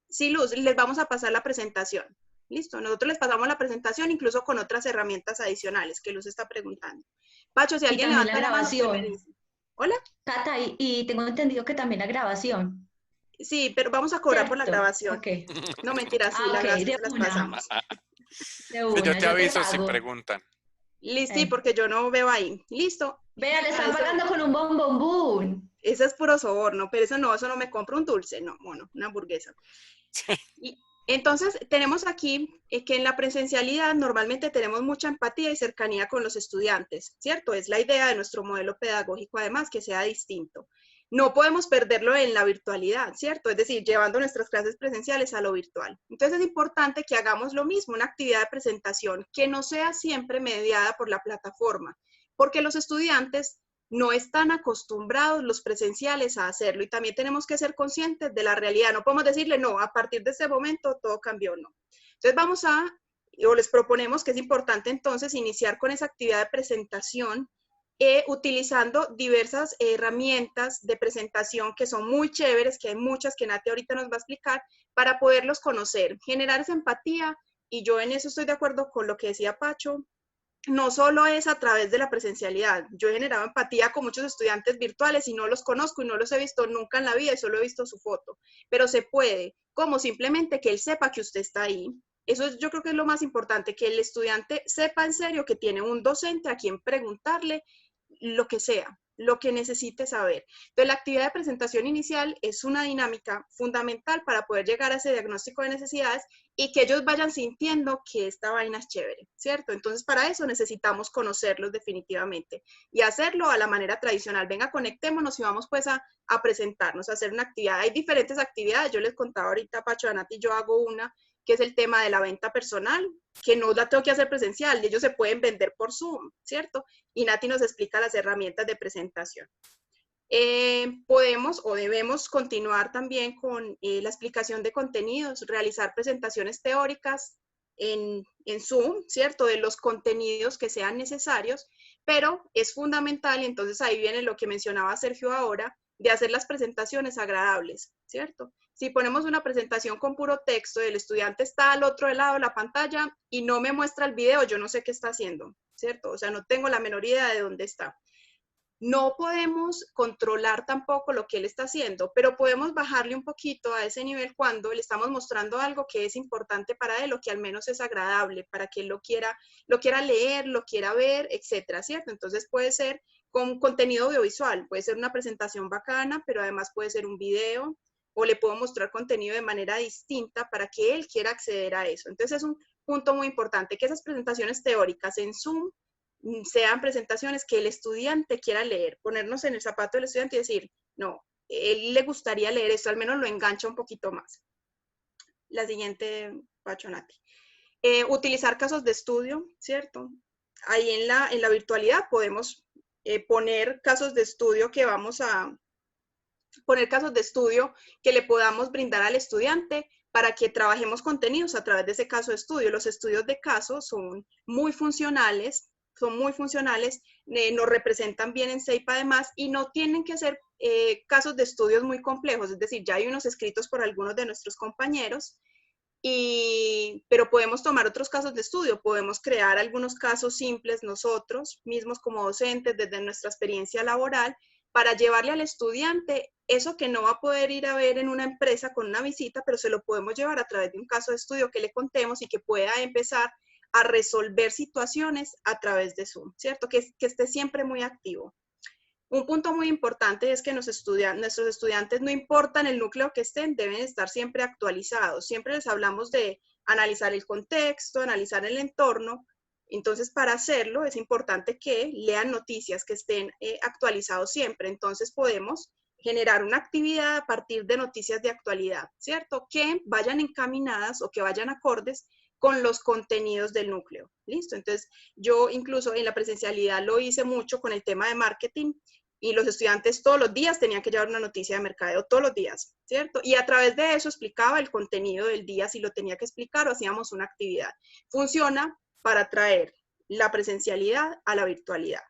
Sí, Luz, les vamos a pasar la presentación. Listo, nosotros les pasamos la presentación incluso con otras herramientas adicionales que Luz está preguntando. Pacho, si alguien levanta la grabación. Me dice. ¿Hola? Cata, y tengo entendido que también la grabación. Sí, pero vamos a cobrar por la grabación. Okay. No, mentira, sí, la grabación las pasamos. Yo te aviso si preguntan. Listo, sí, porque yo no veo ahí. Listo. Vea, le están pagando con un bombón. Eso es puro soborno, pero eso no me compro un dulce, no, bueno, una hamburguesa. Y entonces, tenemos aquí que en la presencialidad normalmente tenemos mucha empatía y cercanía con los estudiantes, ¿cierto? Es la idea de nuestro modelo pedagógico, además, que sea distinto. No podemos perderlo en la virtualidad, ¿cierto? Es decir, llevando nuestras clases presenciales a lo virtual. Entonces, es importante que hagamos lo mismo, una actividad de presentación que no sea siempre mediada por la plataforma, porque los estudiantes no están acostumbrados los presenciales a hacerlo y también tenemos que ser conscientes de la realidad. No podemos decirle, no, a partir de este momento todo cambió, no. Entonces les proponemos que es importante entonces iniciar con esa actividad de presentación utilizando diversas herramientas de presentación que son muy chéveres, que hay muchas que Nati ahorita nos va a explicar, para poderlos conocer, generar esa empatía, y yo en eso estoy de acuerdo con lo que decía Pacho. No solo es a través de la presencialidad. Yo he generado empatía con muchos estudiantes virtuales y no los conozco y no los he visto nunca en la vida y solo he visto su foto. Pero se puede, como simplemente que él sepa que usted está ahí. Eso yo creo que es lo más importante, que el estudiante sepa en serio que tiene un docente a quien preguntarle lo que sea, lo que necesite saber. Entonces, la actividad de presentación inicial es una dinámica fundamental para poder llegar a ese diagnóstico de necesidades y que ellos vayan sintiendo que esta vaina es chévere, ¿cierto? Entonces, para eso necesitamos conocerlos definitivamente y hacerlo a la manera tradicional. Venga, conectémonos y vamos pues a presentarnos, a hacer una actividad. Hay diferentes actividades, yo les contaba ahorita, Pacho, Nati, yo hago una que es el tema de la venta personal, que no la tengo que hacer presencial, ellos se pueden vender por Zoom, ¿cierto? Y Nati nos explica las herramientas de presentación. Podemos o debemos continuar también con la explicación de contenidos, realizar presentaciones teóricas en Zoom, ¿cierto? De los contenidos que sean necesarios, pero es fundamental, y entonces ahí viene lo que mencionaba Sergio ahora, de hacer las presentaciones agradables, ¿cierto? Si ponemos una presentación con puro texto, el estudiante está al otro lado de la pantalla y no me muestra el video, yo no sé qué está haciendo, ¿cierto? O sea, no tengo la menor idea de dónde está. No podemos controlar tampoco lo que él está haciendo, pero podemos bajarle un poquito a ese nivel cuando le estamos mostrando algo que es importante para él o que al menos es agradable, para que él lo quiera leer, lo quiera ver, etcétera, ¿cierto? Entonces puede ser con contenido audiovisual, puede ser una presentación bacana, pero además puede ser un video, o le puedo mostrar contenido de manera distinta para que él quiera acceder a eso. Entonces es un punto muy importante que esas presentaciones teóricas en Zoom sean presentaciones que el estudiante quiera leer, ponernos en el zapato del estudiante y decir, no, él le gustaría leer esto, al menos lo engancha un poquito más. La siguiente, Pacho, Nati. Utilizar casos de estudio, ¿cierto? Ahí en la virtualidad podemos poner casos de estudio que vamos a poner casos de estudio que le podamos brindar al estudiante para que trabajemos contenidos a través de ese caso de estudio. Los estudios de caso son muy funcionales, nos representan bien en CEIP además y no tienen que ser casos de estudios muy complejos, es decir, ya hay unos escritos por algunos de nuestros compañeros, pero podemos tomar otros casos de estudio, podemos crear algunos casos simples nosotros mismos como docentes desde nuestra experiencia laboral para llevarle al estudiante eso que no va a poder ir a ver en una empresa con una visita, pero se lo podemos llevar a través de un caso de estudio que le contemos y que pueda empezar a resolver situaciones a través de Zoom, ¿cierto? Que esté siempre muy activo. Un punto muy importante es que nuestros estudiantes, no importa en el núcleo que estén, deben estar siempre actualizados. Siempre les hablamos de analizar el contexto, analizar el entorno. Entonces, para hacerlo es importante que lean noticias, que estén actualizados siempre. Entonces, podemos generar una actividad a partir de noticias de actualidad, ¿cierto? Que vayan encaminadas o que vayan acordes con los contenidos del núcleo, ¿listo? Entonces, yo incluso en la presencialidad lo hice mucho con el tema de marketing y los estudiantes todos los días tenían que llevar una noticia de mercadeo, todos los días, ¿cierto? Y a través de eso explicaba el contenido del día, si lo tenía que explicar o hacíamos una actividad. Funciona para traer la presencialidad a la virtualidad.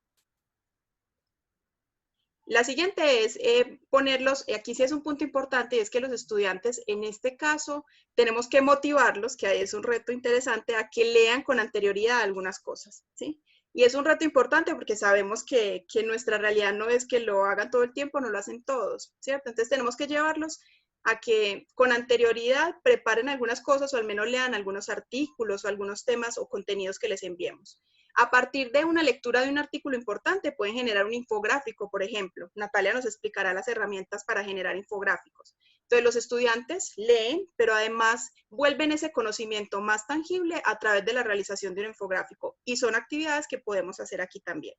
La siguiente es ponerlos, aquí sí es un punto importante, y es que los estudiantes, en este caso, tenemos que motivarlos, que ahí es un reto interesante, a que lean con anterioridad algunas cosas, ¿sí? Y es un reto importante porque sabemos que nuestra realidad no es que lo hagan todo el tiempo, no lo hacen todos, ¿cierto? Entonces tenemos que llevarlos a que con anterioridad preparen algunas cosas o al menos lean algunos artículos o algunos temas o contenidos que les enviemos. A partir de una lectura de un artículo importante pueden generar un infográfico, por ejemplo. Natalia nos explicará las herramientas para generar infográficos. Entonces los estudiantes leen, pero además vuelven ese conocimiento más tangible a través de la realización de un infográfico. Y son actividades que podemos hacer aquí también.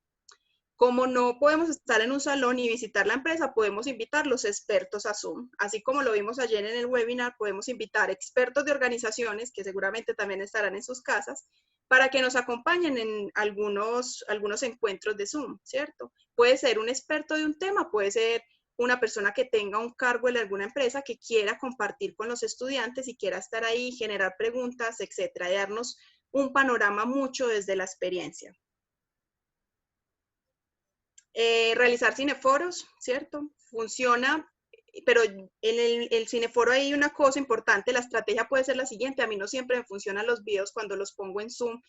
Como no podemos estar en un salón y visitar la empresa, podemos invitar los expertos a Zoom. Así como lo vimos ayer en el webinar, podemos invitar expertos de organizaciones, que seguramente también estarán en sus casas, para que nos acompañen en algunos encuentros de Zoom, ¿cierto? Puede ser un experto de un tema, puede ser una persona que tenga un cargo en alguna empresa que quiera compartir con los estudiantes y quiera estar ahí, generar preguntas, etcétera, y darnos un panorama mucho desde la experiencia. Realizar cineforos, ¿cierto? Funciona, pero en el cineforo hay una cosa importante, la estrategia puede ser la siguiente, a mí no siempre me funcionan los videos cuando los pongo en Zoom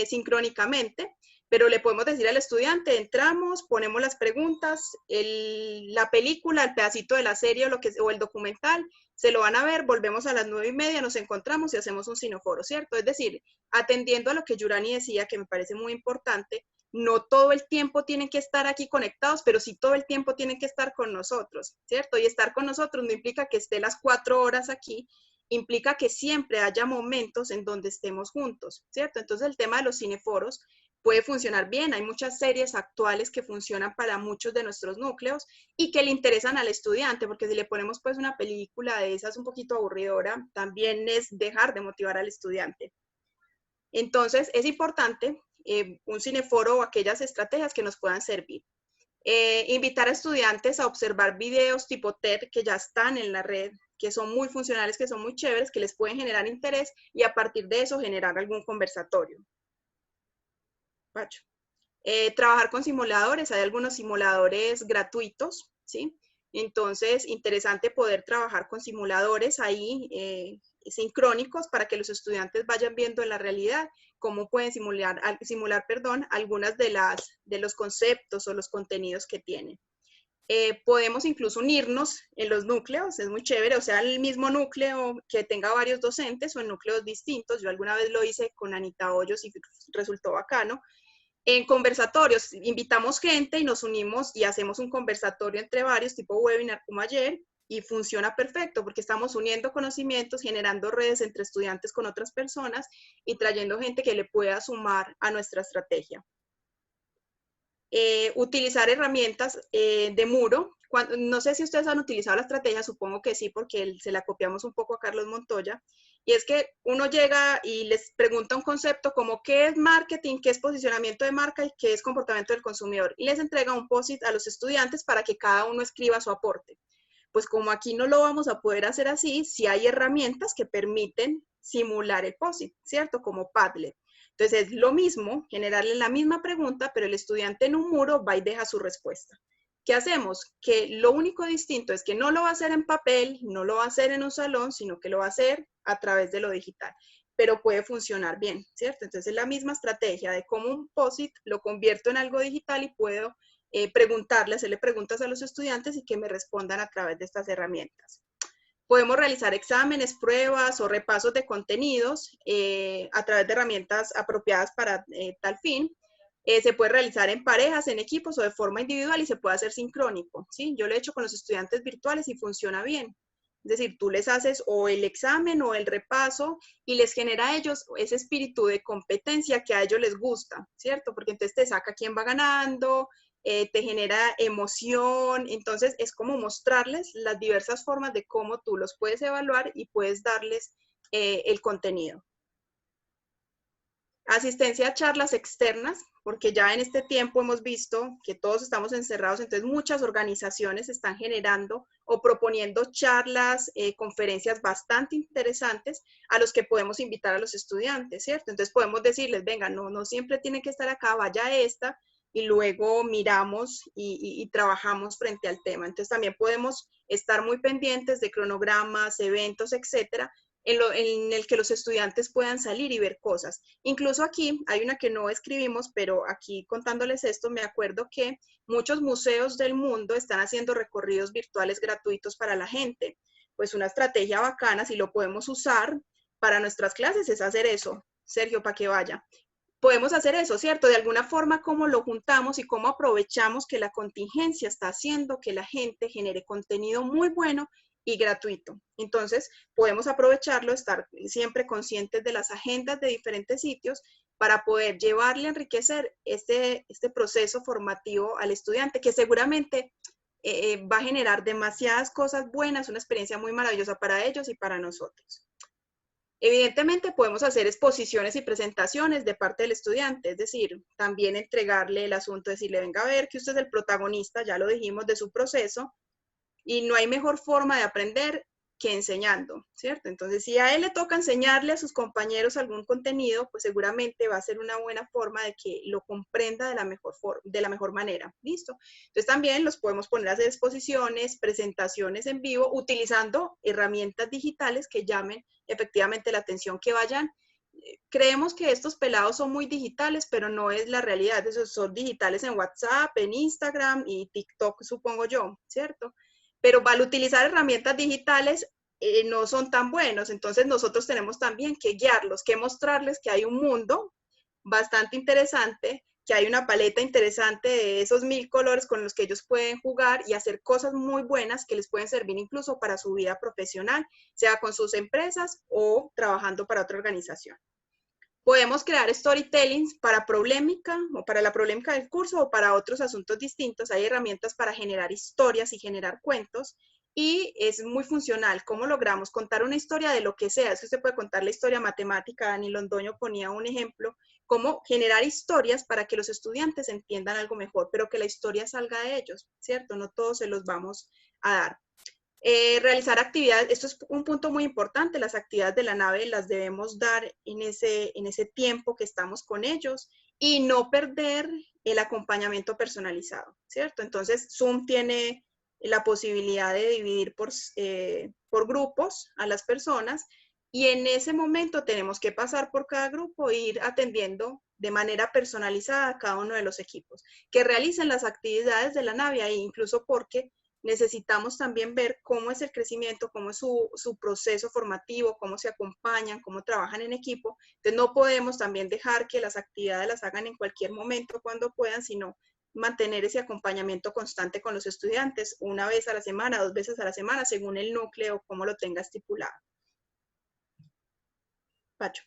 sincrónicamente, pero le podemos decir al estudiante, entramos, ponemos las preguntas, la película, el pedacito de la serie o el documental, se lo van a ver, volvemos a las 9:30, nos encontramos y hacemos un cineforo, ¿cierto? Es decir, atendiendo a lo que Yurani decía, que me parece muy importante, no todo el tiempo tienen que estar aquí conectados, pero sí todo el tiempo tienen que estar con nosotros, ¿cierto? Y estar con nosotros no implica que esté las 4 horas aquí, implica que siempre haya momentos en donde estemos juntos, ¿cierto? Entonces el tema de los cineforos puede funcionar bien. Hay muchas series actuales que funcionan para muchos de nuestros núcleos y que le interesan al estudiante, porque si le ponemos pues una película de esas un poquito aburridora, también es dejar de motivar al estudiante. Entonces es importante un cineforo o aquellas estrategias que nos puedan servir. Invitar a estudiantes a observar videos tipo TED que ya están en la red, que son muy funcionales, que son muy chéveres, que les pueden generar interés y a partir de eso generar algún conversatorio. Pacho. Trabajar con simuladores, hay algunos simuladores gratuitos, ¿sí? Entonces, interesante poder trabajar con simuladores ahí sincrónicos para que los estudiantes vayan viendo en la realidad cómo pueden simular algunas de los conceptos o los contenidos que tienen. Podemos incluso unirnos en los núcleos, es muy chévere, o sea, el mismo núcleo que tenga varios docentes o en núcleos distintos. Yo alguna vez lo hice con Anita Hoyos y resultó bacano. En conversatorios, invitamos gente y nos unimos y hacemos un conversatorio entre varios, tipo webinar como ayer, y funciona perfecto porque estamos uniendo conocimientos, generando redes entre estudiantes con otras personas y trayendo gente que le pueda sumar a nuestra estrategia. utilizar herramientas de muro. No sé si ustedes han utilizado la estrategia, supongo que sí, porque se la copiamos un poco a Carlos Montoya, y es que uno llega y les pregunta un concepto como qué es marketing, qué es posicionamiento de marca y qué es comportamiento del consumidor, y les entrega un post-it a los estudiantes para que cada uno escriba su aporte. Pues como aquí no lo vamos a poder hacer así, sí hay herramientas que permiten simular el post-it, ¿cierto? Como Padlet. Entonces es lo mismo, generarle la misma pregunta, pero el estudiante en un muro va y deja su respuesta. ¿Qué hacemos? Que lo único distinto es que no lo va a hacer en papel, no lo va a hacer en un salón, sino que lo va a hacer a través de lo digital. Pero puede funcionar bien, ¿cierto? Entonces es la misma estrategia de cómo un post-it lo convierto en algo digital y puedo hacerle preguntas a los estudiantes y que me respondan a través de estas herramientas. Podemos realizar exámenes, pruebas o repasos de contenidos a través de herramientas apropiadas para tal fin. Se puede realizar en parejas, en equipos o de forma individual y se puede hacer sincrónico, ¿sí? Yo lo he hecho con los estudiantes virtuales y funciona bien. Es decir, tú les haces o el examen o el repaso y les genera a ellos ese espíritu de competencia que a ellos les gusta, ¿cierto? Porque entonces te saca quién va ganando, te genera emoción, entonces es como mostrarles las diversas formas de cómo tú los puedes evaluar y puedes darles el contenido. Asistencia a charlas externas, porque ya en este tiempo hemos visto que todos estamos encerrados, entonces muchas organizaciones están generando o proponiendo charlas, conferencias bastante interesantes a los que podemos invitar a los estudiantes, ¿cierto? Entonces podemos decirles, venga, no siempre tiene que estar acá, vaya a esta, y luego miramos y trabajamos frente al tema. Entonces también podemos estar muy pendientes de cronogramas, eventos, etcétera, en el que los estudiantes puedan salir y ver cosas. Incluso aquí hay una que no escribimos, pero aquí contándoles esto, me acuerdo que muchos museos del mundo están haciendo recorridos virtuales gratuitos para la gente. Pues una estrategia bacana, si lo podemos usar para nuestras clases, es hacer eso. Sergio, para que vaya. Podemos hacer eso, ¿cierto? De alguna forma, cómo lo juntamos y cómo aprovechamos que la contingencia está haciendo que la gente genere contenido muy bueno y gratuito. Entonces, podemos aprovecharlo, estar siempre conscientes de las agendas de diferentes sitios para poder llevarle a enriquecer este proceso formativo al estudiante, que seguramente va a generar demasiadas cosas buenas, una experiencia muy maravillosa para ellos y para nosotros. Evidentemente podemos hacer exposiciones y presentaciones de parte del estudiante, es decir, también entregarle el asunto, decirle, venga a ver que usted es el protagonista, ya lo dijimos, de su proceso, y no hay mejor forma de aprender que enseñando, ¿cierto? Entonces, si a él le toca enseñarle a sus compañeros algún contenido, pues seguramente va a ser una buena forma de que lo comprenda de la mejor manera, ¿listo? Entonces, también los podemos poner a hacer exposiciones, presentaciones en vivo, utilizando herramientas digitales que llamen efectivamente la atención, que vayan. Creemos que estos pelados son muy digitales, pero no es la realidad. Esos son digitales en WhatsApp, en Instagram y TikTok, supongo yo, ¿cierto? Pero al utilizar herramientas digitales no son tan buenos. Entonces nosotros tenemos también que guiarlos, que mostrarles que hay un mundo bastante interesante, que hay una paleta interesante de esos 1000 colores con los que ellos pueden jugar y hacer cosas muy buenas que les pueden servir incluso para su vida profesional, sea con sus empresas o trabajando para otra organización. Podemos crear storytelling para problemática o para la problemática del curso o para otros asuntos distintos. Hay herramientas para generar historias y generar cuentos y es muy funcional. ¿Cómo logramos contar una historia de lo que sea? Es que usted puede contar la historia matemática. Dani Londoño ponía un ejemplo, cómo generar historias para que los estudiantes entiendan algo mejor, pero que la historia salga de ellos, ¿cierto? No todos se los vamos a dar. Realizar actividades, esto es un punto muy importante, las actividades de la nave las debemos dar en ese tiempo que estamos con ellos y no perder el acompañamiento personalizado, ¿cierto? Entonces, Zoom tiene la posibilidad de dividir por grupos a las personas y en ese momento tenemos que pasar por cada grupo e ir atendiendo de manera personalizada a cada uno de los equipos que realicen las actividades de la nave, incluso porque necesitamos también ver cómo es el crecimiento, cómo es su proceso formativo, cómo se acompañan, cómo trabajan en equipo. Entonces no podemos también dejar que las actividades las hagan en cualquier momento cuando puedan, sino mantener ese acompañamiento constante con los estudiantes, una vez a la semana, 2 veces a la semana, según el núcleo, como lo tenga estipulado. Pacho.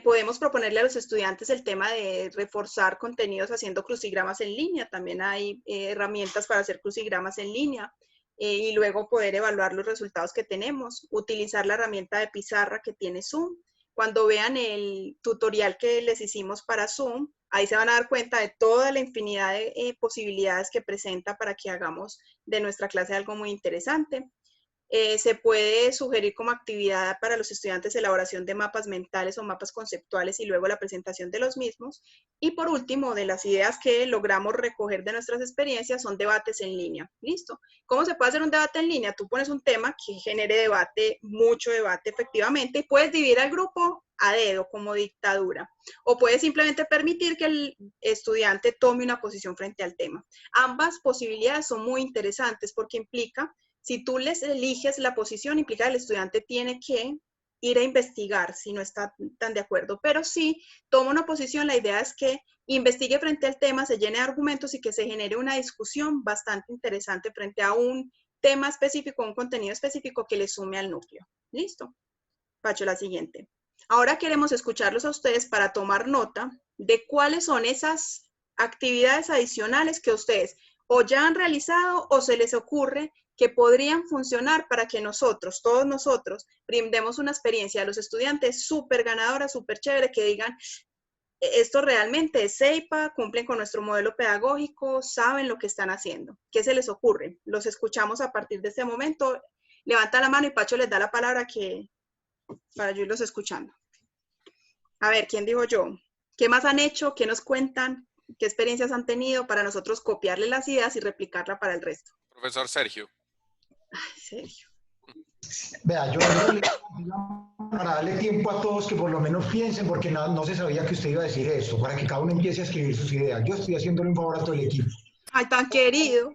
podemos proponerle a los estudiantes el tema de reforzar contenidos haciendo crucigramas en línea. También hay herramientas para hacer crucigramas en línea y luego poder evaluar los resultados que tenemos. Utilizar la herramienta de pizarra que tiene Zoom. Cuando vean el tutorial que les hicimos para Zoom, ahí se van a dar cuenta de toda la infinidad de posibilidades que presenta para que hagamos de nuestra clase algo muy interesante. Se puede sugerir como actividad para los estudiantes elaboración de mapas mentales o mapas conceptuales y luego la presentación de los mismos. Y por último, de las ideas que logramos recoger de nuestras experiencias son debates en línea. ¿Listo? ¿Cómo se puede hacer un debate en línea? Tú pones un tema que genere debate, mucho debate efectivamente, y puedes dividir al grupo a dedo, como dictadura. O puedes simplemente permitir que el estudiante tome una posición frente al tema. Ambas posibilidades son muy interesantes porque implica, si tú les eliges la posición, implica que el estudiante tiene que ir a investigar si no está tan de acuerdo. Pero si toma una posición, la idea es que investigue frente al tema, se llene de argumentos y que se genere una discusión bastante interesante frente a un tema específico, un contenido específico que le sume al núcleo. ¿Listo? Pacho, la siguiente. Ahora queremos escucharlos a ustedes para tomar nota de cuáles son esas actividades adicionales que ustedes o ya han realizado o se les ocurre que podrían funcionar para que nosotros, todos nosotros, brindemos una experiencia a los estudiantes súper ganadora, súper chévere, que digan, esto realmente es CEIPA, cumplen con nuestro modelo pedagógico, saben lo que están haciendo. ¿Qué se les ocurre? Los escuchamos a partir de este momento. Levanta la mano y Pacho les da la palabra para yo irlos escuchando. A ver, ¿quién digo yo? ¿Qué más han hecho? ¿Qué nos cuentan? ¿Qué experiencias han tenido para nosotros copiarle las ideas y replicarla para el resto? Profesor Sergio. Ay, Sergio. Vea, yo para darle tiempo a todos que por lo menos piensen, porque no se sabía que usted iba a decir esto, para que cada uno empiece a escribir sus ideas. Yo estoy haciéndole un favor a todo el equipo. Ay, tan querido.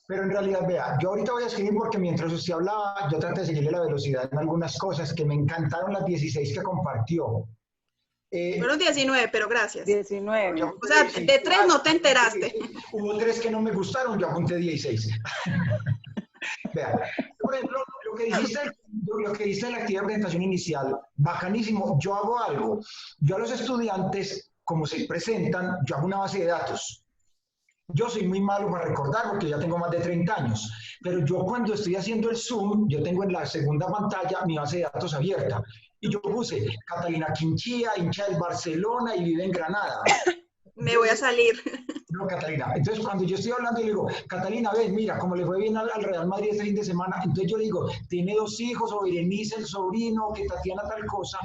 Pero en realidad, vea, yo ahorita voy a escribir porque mientras usted hablaba, yo traté de seguirle la velocidad en algunas cosas que me encantaron las 16 que compartió. Fueron 19, pero gracias. 19. O sea, de 3 no te enteraste. Hubo 3 que no me gustaron, yo apunté 16. Vea, por ejemplo, lo que dijiste en la actividad de presentación inicial, bacanísimo. Yo hago algo. Yo a los estudiantes, como se presentan, yo hago una base de datos. Yo soy muy malo para recordar porque ya tengo más de 30 años, pero yo cuando estoy haciendo el Zoom, yo tengo en la segunda pantalla mi base de datos abierta. Y yo puse Catalina Quinchía, hincha del Barcelona y vive en Granada. Me voy a salir. No, Catalina. Entonces, cuando yo estoy hablando, yo le digo, Catalina, ven, mira, como le fue bien al Real Madrid este fin de semana, entonces yo le digo, tiene 2 hijos, o Berenice, el sobrino, que Tatiana tal cosa,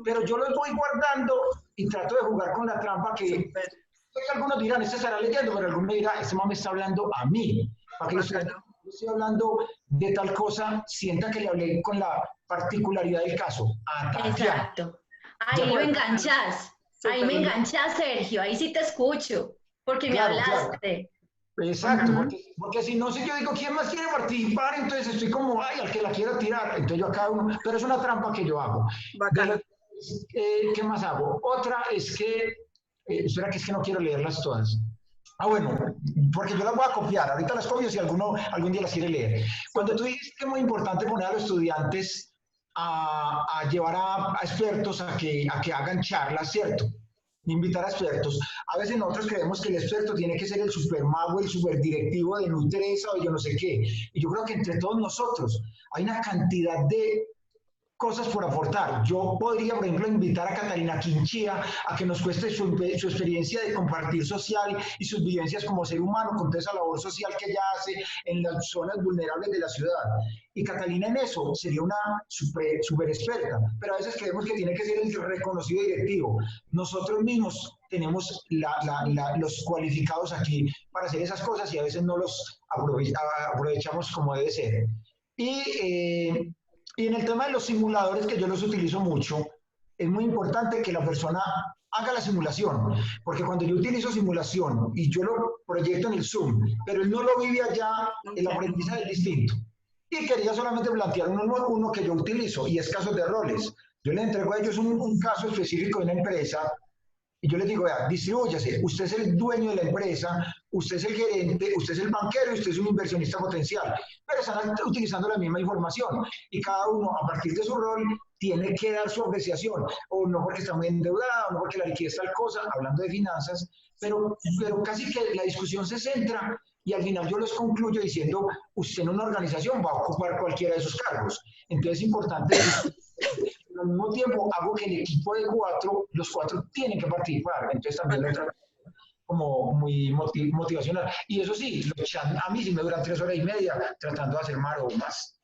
pero yo los voy guardando y trato de jugar con la trampa que algunos dirán, este estará leyendo, pero algunos dirán, este man me está hablando a mí, para que yo estoy hablando de tal cosa, sienta que le hablé con la particularidad del caso. Exacto. Ahí lo enganchás. Ahí me enganchás, Sergio. Ahí sí te escucho. Porque me hablaste. Claro. Exacto. Porque si no, si yo digo, ¿quién más quiere participar? Entonces estoy como, ay, al que la quiera tirar. Entonces yo a cada uno. Pero es una trampa que yo hago. ¿Qué más hago? Otra es que, espera, que es que no quiero leerlas todas. Bueno, porque yo las voy a copiar. Ahorita las copio si algún día las quiere leer. Cuando tú dices que es muy importante poner a los estudiantes a llevar a expertos a que hagan charlas, ¿cierto? Invitar a expertos. A veces nosotros creemos que el experto tiene que ser el supermago, el superdirectivo de Nutresa o yo no sé qué. Y yo creo que entre todos nosotros hay una cantidad de cosas por aportar. Yo podría, por ejemplo, invitar a Catalina Quinchía a que nos cueste su experiencia de compartir social y sus vivencias como ser humano con toda esa labor social que ella hace en las zonas vulnerables de la ciudad. Y Catalina en eso sería una super experta, pero a veces creemos que tiene que ser el reconocido directivo. Nosotros mismos tenemos los cualificados aquí para hacer esas cosas y a veces no los aprovechamos como debe ser. Y en el tema de los simuladores, que yo los utilizo mucho, es muy importante que la persona haga la simulación, porque cuando yo utilizo simulación y yo lo proyecto en el Zoom, pero él no lo vive allá, el aprendizaje es distinto. Y quería solamente plantear uno que yo utilizo, y es casos de roles. Yo les entrego a ellos un caso específico de una empresa, y yo les digo, vea, distribúyase, usted es el dueño de la empresa, usted es el gerente, usted es el banquero y usted es un inversionista potencial, pero están utilizando la misma información y cada uno a partir de su rol tiene que dar su apreciación, o no porque está muy endeudado, no porque la liquidez tal cosa, hablando de finanzas, pero casi que la discusión se centra y al final yo les concluyo diciendo, usted en una organización va a ocupar cualquiera de esos cargos. Entonces es importante, pero al mismo tiempo hago que el equipo de 4, los 4 tienen que participar. Entonces también lo trato como muy motivacional. Y eso sí, los chats a mí sí me duran 3 horas y media tratando de hacer más.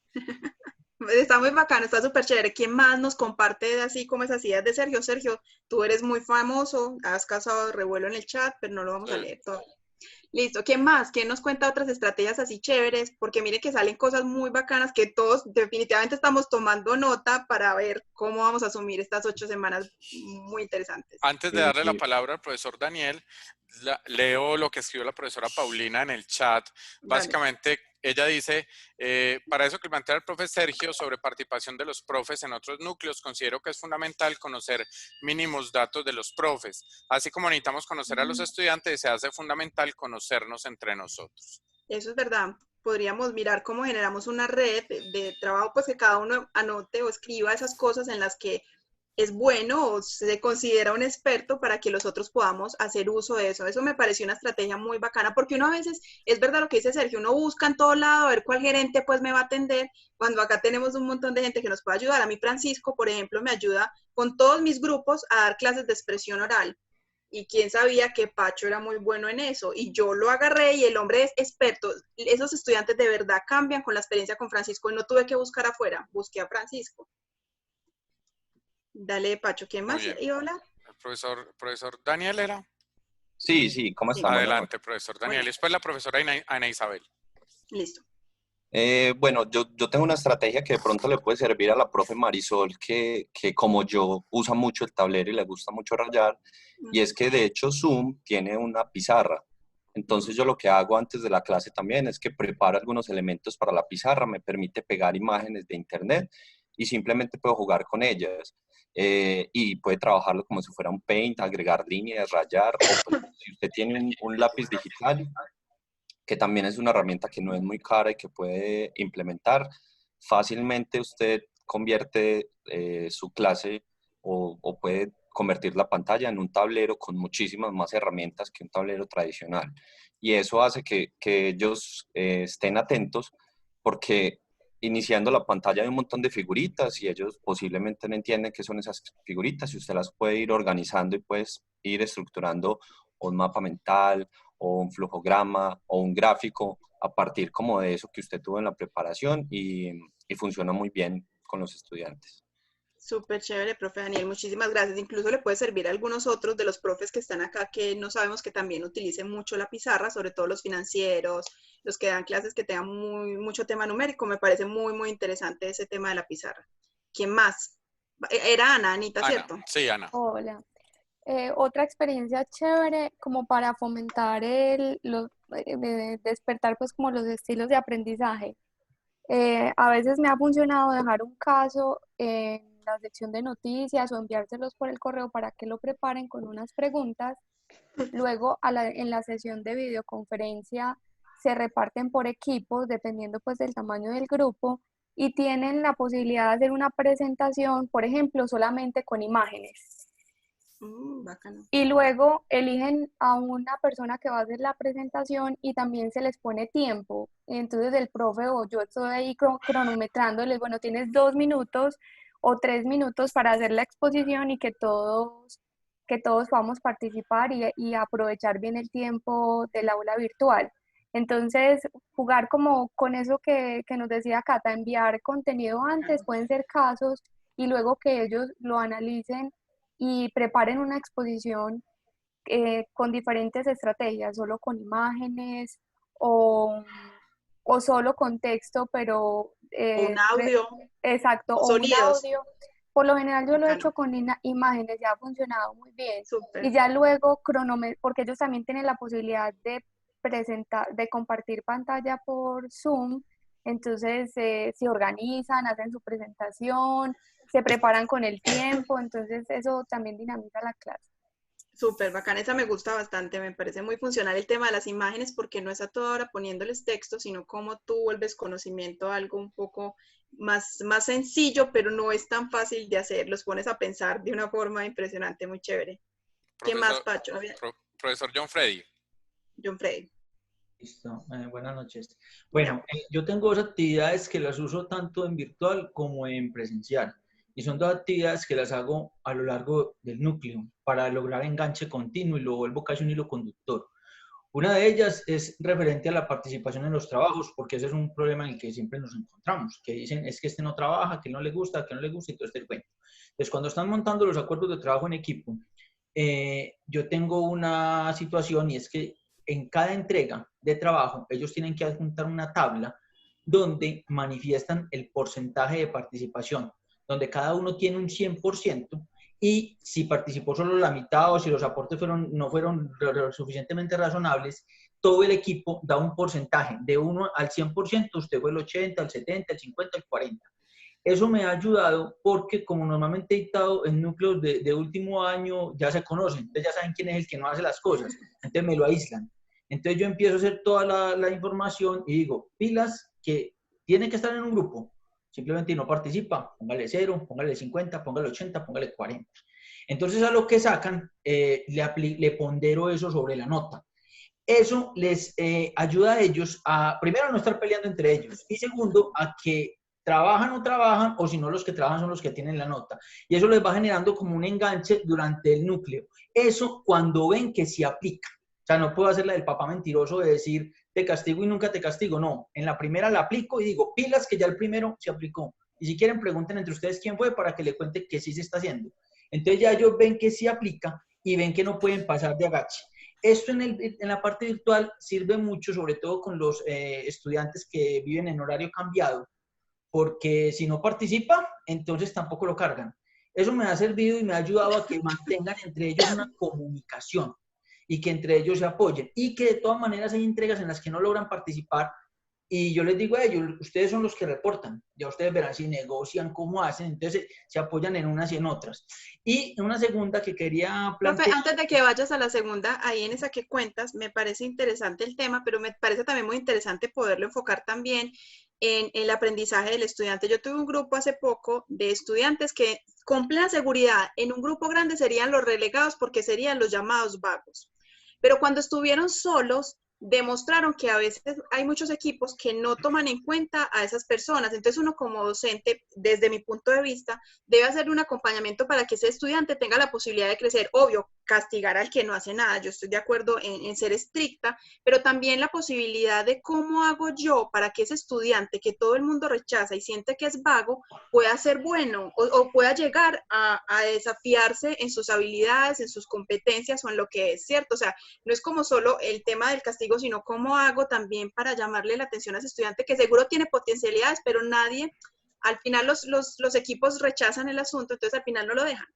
Está muy bacano, está súper chévere. ¿Quién más nos comparte así como esas ideas de Sergio? Sergio, tú eres muy famoso, has causado revuelo en el chat, pero no lo vamos a leer todo. Listo, ¿quién más? ¿Quién nos cuenta otras estrategias así chéveres? Porque mire que salen cosas muy bacanas que todos definitivamente estamos tomando nota para ver cómo vamos a asumir estas 8 semanas muy interesantes. Antes de darle la palabra al profesor Daniel, leo lo que escribió la profesora Paulina en el chat. Básicamente, ella dice, para eso que plantea el profe Sergio sobre participación de los profes en otros núcleos, considero que es fundamental conocer mínimos datos de los profes. Así como necesitamos conocer a los estudiantes, se hace fundamental conocernos entre nosotros. Eso es verdad. Podríamos mirar cómo generamos una red de trabajo, pues que cada uno anote o escriba esas cosas en las que es bueno o se considera un experto para que los otros podamos hacer uso de eso. Eso me pareció una estrategia muy bacana, porque uno a veces, es verdad lo que dice Sergio, uno busca en todo lado a ver cuál gerente pues me va a atender, cuando acá tenemos un montón de gente que nos puede ayudar. A mí Francisco, por ejemplo, me ayuda con todos mis grupos a dar clases de expresión oral. Y quién sabía que Pacho era muy bueno en eso. Y yo lo agarré y el hombre es experto. Esos estudiantes de verdad cambian con la experiencia con Francisco y no tuve que buscar afuera, busqué a Francisco. Dale, Pacho, ¿quién más? ¿Y hola? ¿El profesor Daniel era? Sí, ¿cómo están? Adelante, profesor Daniel. Y después la profesora Ana Isabel. Listo. Bueno, yo tengo una estrategia que de pronto le puede servir a la profe Marisol, que como yo usa mucho el tablero y le gusta mucho rayar, y es que de hecho Zoom tiene una pizarra. Entonces yo lo que hago antes de la clase también es que preparo algunos elementos para la pizarra, me permite pegar imágenes de internet y simplemente puedo jugar con ellas. Y puede trabajarlo como si fuera un paint, agregar líneas, rayar, o pues, si usted tiene un lápiz digital, que también es una herramienta que no es muy cara y que puede implementar, fácilmente usted convierte su clase o puede convertir la pantalla en un tablero con muchísimas más herramientas que un tablero tradicional. Y eso hace que ellos estén atentos, porque iniciando la pantalla hay un montón de figuritas y ellos posiblemente no entienden qué son esas figuritas, y usted las puede ir organizando y puedes ir estructurando un mapa mental o un flujograma o un gráfico a partir como de eso que usted tuvo en la preparación, y funciona muy bien con los estudiantes. Súper chévere, profe Daniel, muchísimas gracias. Incluso le puede servir a algunos otros de los profes que están acá que no sabemos que también utilicen mucho la pizarra, sobre todo los financieros, los que dan clases que tengan mucho tema numérico. Me parece muy, muy interesante ese tema de la pizarra. ¿Quién más? Era Anita, ¿cierto? Sí, Ana. Hola. Otra experiencia chévere como para fomentar despertar pues como los estilos de aprendizaje. A veces me ha funcionado dejar un caso en la sección de noticias o enviárselos por el correo para que lo preparen con unas preguntas. Luego en la sesión de videoconferencia se reparten por equipos dependiendo pues del tamaño del grupo y tienen la posibilidad de hacer una presentación, por ejemplo, solamente con imágenes. Bacano. Y luego eligen a una persona que va a hacer la presentación y también se les pone tiempo. Entonces el profe o yo estoy ahí cronometrándoles, bueno, tienes 2 minutos o 3 minutos para hacer la exposición y que todos podamos participar y aprovechar bien el tiempo del aula virtual. Entonces, jugar como con eso que nos decía Cata, enviar contenido antes, pueden ser casos, y luego que ellos lo analicen y preparen una exposición con diferentes estrategias, solo con imágenes o solo con texto, pero... un audio. Exacto, o sonidos. un audio. Por lo general yo lo he hecho con imágenes, ya ha funcionado muy bien. Super. Y ya luego porque ellos también tienen la posibilidad de compartir pantalla por Zoom, entonces se organizan, hacen su presentación, se preparan con el tiempo, entonces eso también dinamiza la clase. Súper bacán, esa me gusta bastante, me parece muy funcional el tema de las imágenes porque no es a toda hora poniéndoles texto, sino cómo tú vuelves conocimiento a algo un poco más sencillo, pero no es tan fácil de hacer, los pones a pensar de una forma impresionante, muy chévere. ¿Qué más, Pacho? Profesor John Freddy. John Freddy. Listo, buenas noches. Bueno, yo tengo dos actividades que las uso tanto en virtual como en presencial. Y son dos actividades que las hago a lo largo del núcleo para lograr enganche continuo y lo vuelvo casi un hilo conductor. Una de ellas es referente a la participación en los trabajos, porque ese es un problema en el que siempre nos encontramos, que dicen es que este no trabaja, que no le gusta, y todo este cuento. Entonces, cuando están montando los acuerdos de trabajo en equipo, yo tengo una situación y es que en cada entrega de trabajo ellos tienen que adjuntar una tabla donde manifiestan el porcentaje de participación, donde cada uno tiene un 100% y si participó solo la mitad o si los aportes no fueron suficientemente razonables, todo el equipo da un porcentaje de 1 al 100%, usted fue el 80, el 70, el 50, el 40. Eso me ha ayudado porque como normalmente he estado en núcleos de último año, ya se conocen, entonces ya saben quién es el que no hace las cosas, entonces me lo aíslan. Entonces yo empiezo a hacer toda la información y digo, pilas que tiene que estar en un grupo, simplemente no participa, póngale 0, póngale 50, póngale 80, póngale 40. Entonces a lo que sacan, le pondero eso sobre la nota. Eso les ayuda a ellos a, primero, a no estar peleando entre ellos y segundo, a que trabajan o trabajan, o si no, los que trabajan son los que tienen la nota. Y eso les va generando como un enganche durante el núcleo. Eso cuando ven que se aplica. O sea, no puedo hacer la del papá mentiroso de decir, te castigo y nunca te castigo. No, en la primera la aplico y digo, pilas que ya el primero se aplicó. Y si quieren, pregunten entre ustedes quién fue para que le cuente que sí se está haciendo. Entonces ya ellos ven que sí aplica y ven que no pueden pasar de agache. Esto en la parte virtual sirve mucho, sobre todo con los estudiantes que viven en horario cambiado, porque si no participa, entonces tampoco lo cargan. Eso me ha servido y me ha ayudado a que mantengan entre ellos una comunicación y que entre ellos se apoyen y que de todas maneras hay entregas en las que no logran participar y yo les digo a ellos, ustedes son los que reportan, ya ustedes verán si negocian, cómo hacen, entonces se apoyan en unas y en otras. Y una segunda que quería plantear... Profe, antes de que vayas a la segunda, ahí en esa que cuentas, me parece interesante el tema, pero me parece también muy interesante poderlo enfocar también en el aprendizaje del estudiante. Yo tuve un grupo hace poco de estudiantes que con plena seguridad en un grupo grande serían los relegados porque serían los llamados vagos. Pero cuando estuvieron solos, demostraron que a veces hay muchos equipos que no toman en cuenta a esas personas. Entonces uno como docente, desde mi punto de vista, debe hacer un acompañamiento para que ese estudiante tenga la posibilidad de crecer. Obvio, castigar al que no hace nada, yo estoy de acuerdo en ser estricta, pero también la posibilidad de cómo hago yo para que ese estudiante que todo el mundo rechaza y siente que es vago, pueda ser bueno o pueda llegar a desafiarse en sus habilidades, en sus competencias o en lo que es, ¿cierto? O sea, no es como solo el tema del castigo, sino cómo hago también para llamarle la atención a ese estudiante que seguro tiene potencialidades, pero nadie, al final los equipos rechazan el asunto, entonces al final no lo dejan.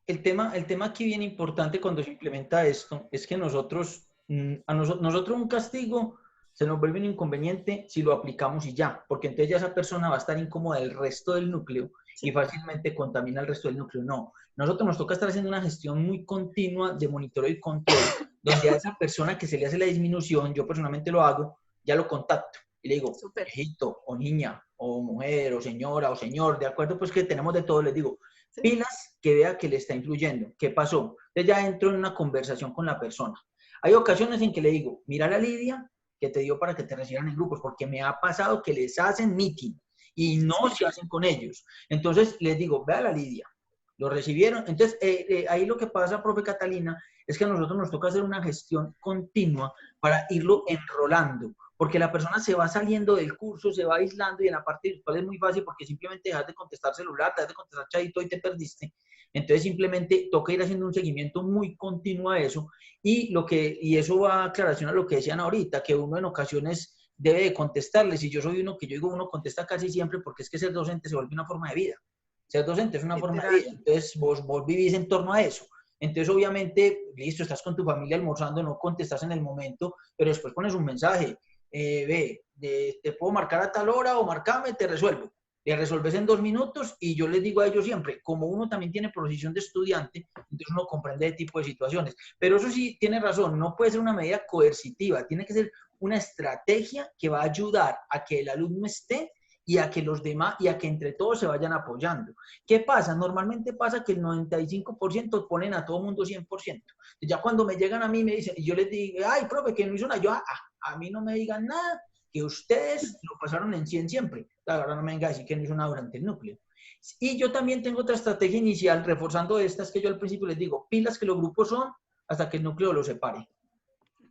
El tema aquí bien importante cuando se implementa esto es que nosotros un castigo se nos vuelve un inconveniente si lo aplicamos y ya, porque entonces ya esa persona va a estar incómoda del resto del núcleo y fácilmente contamina el resto del núcleo. No, nosotros nos toca estar haciendo una gestión muy continua de monitoreo y control, donde a esa persona que se le hace la disminución, yo personalmente lo hago, ya lo contacto y le digo, hijito, o niña, o mujer, o señora, o señor, de acuerdo, pues que tenemos de todo, les digo, pilas que vea que le está influyendo. ¿Qué pasó? Entonces ya entro en una conversación con la persona. Hay ocasiones en que le digo, mira la Lidia que te dio para que te recibieran en grupos, porque me ha pasado que les hacen meeting y no se hacen con ellos. Entonces les digo, vea la Lidia, lo recibieron. Entonces ahí lo que pasa, profe Catalina, es que a nosotros nos toca hacer una gestión continua para irlo enrolando, porque la persona se va saliendo del curso, se va aislando y en la parte virtual es muy fácil porque simplemente dejas de contestar celular, dejas de contestar chatito y te perdiste. Entonces simplemente toca ir haciendo un seguimiento muy continuo a eso y eso va a aclaración a lo que decían ahorita, que uno en ocasiones debe de contestarles y yo soy uno que yo digo uno contesta casi siempre porque es que ser docente se vuelve una forma de vida. Ser docente es una forma de vida, entonces vos vivís en torno a eso. Entonces, obviamente, listo, estás con tu familia almorzando, no contestas en el momento, pero después pones un mensaje, te puedo marcar a tal hora o marcame, te resuelvo. le resolves en 2 minutos y yo les digo a ellos siempre, como uno también tiene posición de estudiante, entonces uno comprende ese tipo de situaciones. Pero eso sí, tiene razón, no puede ser una medida coercitiva, tiene que ser una estrategia que va a ayudar a que el alumno esté y a que los demás, y a que entre todos se vayan apoyando. ¿Qué pasa? Normalmente pasa que el 95% ponen a todo mundo 100%. Ya cuando me llegan a mí me dicen, y yo les digo, ay, profe, que no hizo nada, yo, a mí no me digan nada, que ustedes lo pasaron en 100 siempre. Ahora no me venga a decir que no hizo nada durante el núcleo. Y yo también tengo otra estrategia inicial, reforzando estas que yo al principio les digo, pilas que los grupos son hasta que el núcleo los separe.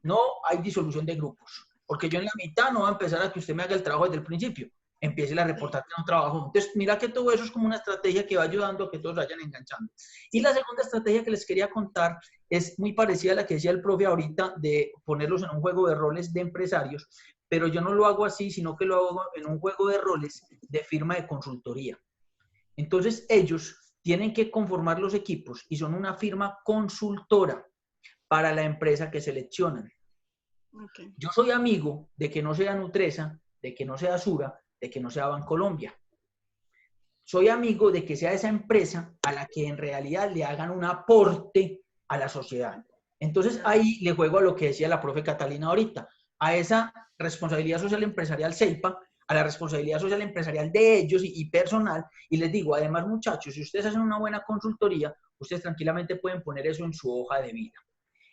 No hay disolución de grupos, porque yo en la mitad no voy a empezar a que usted me haga el trabajo desde el principio. Empiece a reportar que no trabajo. Entonces, mira que todo eso es como una estrategia que va ayudando a que todos vayan enganchando. Y la segunda estrategia que les quería contar es muy parecida a la que decía el profe ahorita, de ponerlos en un juego de roles de empresarios, pero yo no lo hago así, sino que lo hago en un juego de roles de firma de consultoría. Entonces, ellos tienen que conformar los equipos y son una firma consultora para la empresa que seleccionan. Okay. Yo soy amigo de que no sea Nutresa, de que no sea Sura, de que no sea Bancolombia. Soy amigo de que sea esa empresa a la que en realidad le hagan un aporte a la sociedad. Entonces ahí le juego a lo que decía la profe Catalina ahorita, a esa responsabilidad social empresarial CEIPA, a la responsabilidad social empresarial de ellos y personal, y les digo, además muchachos, si ustedes hacen una buena consultoría, ustedes tranquilamente pueden poner eso en su hoja de vida.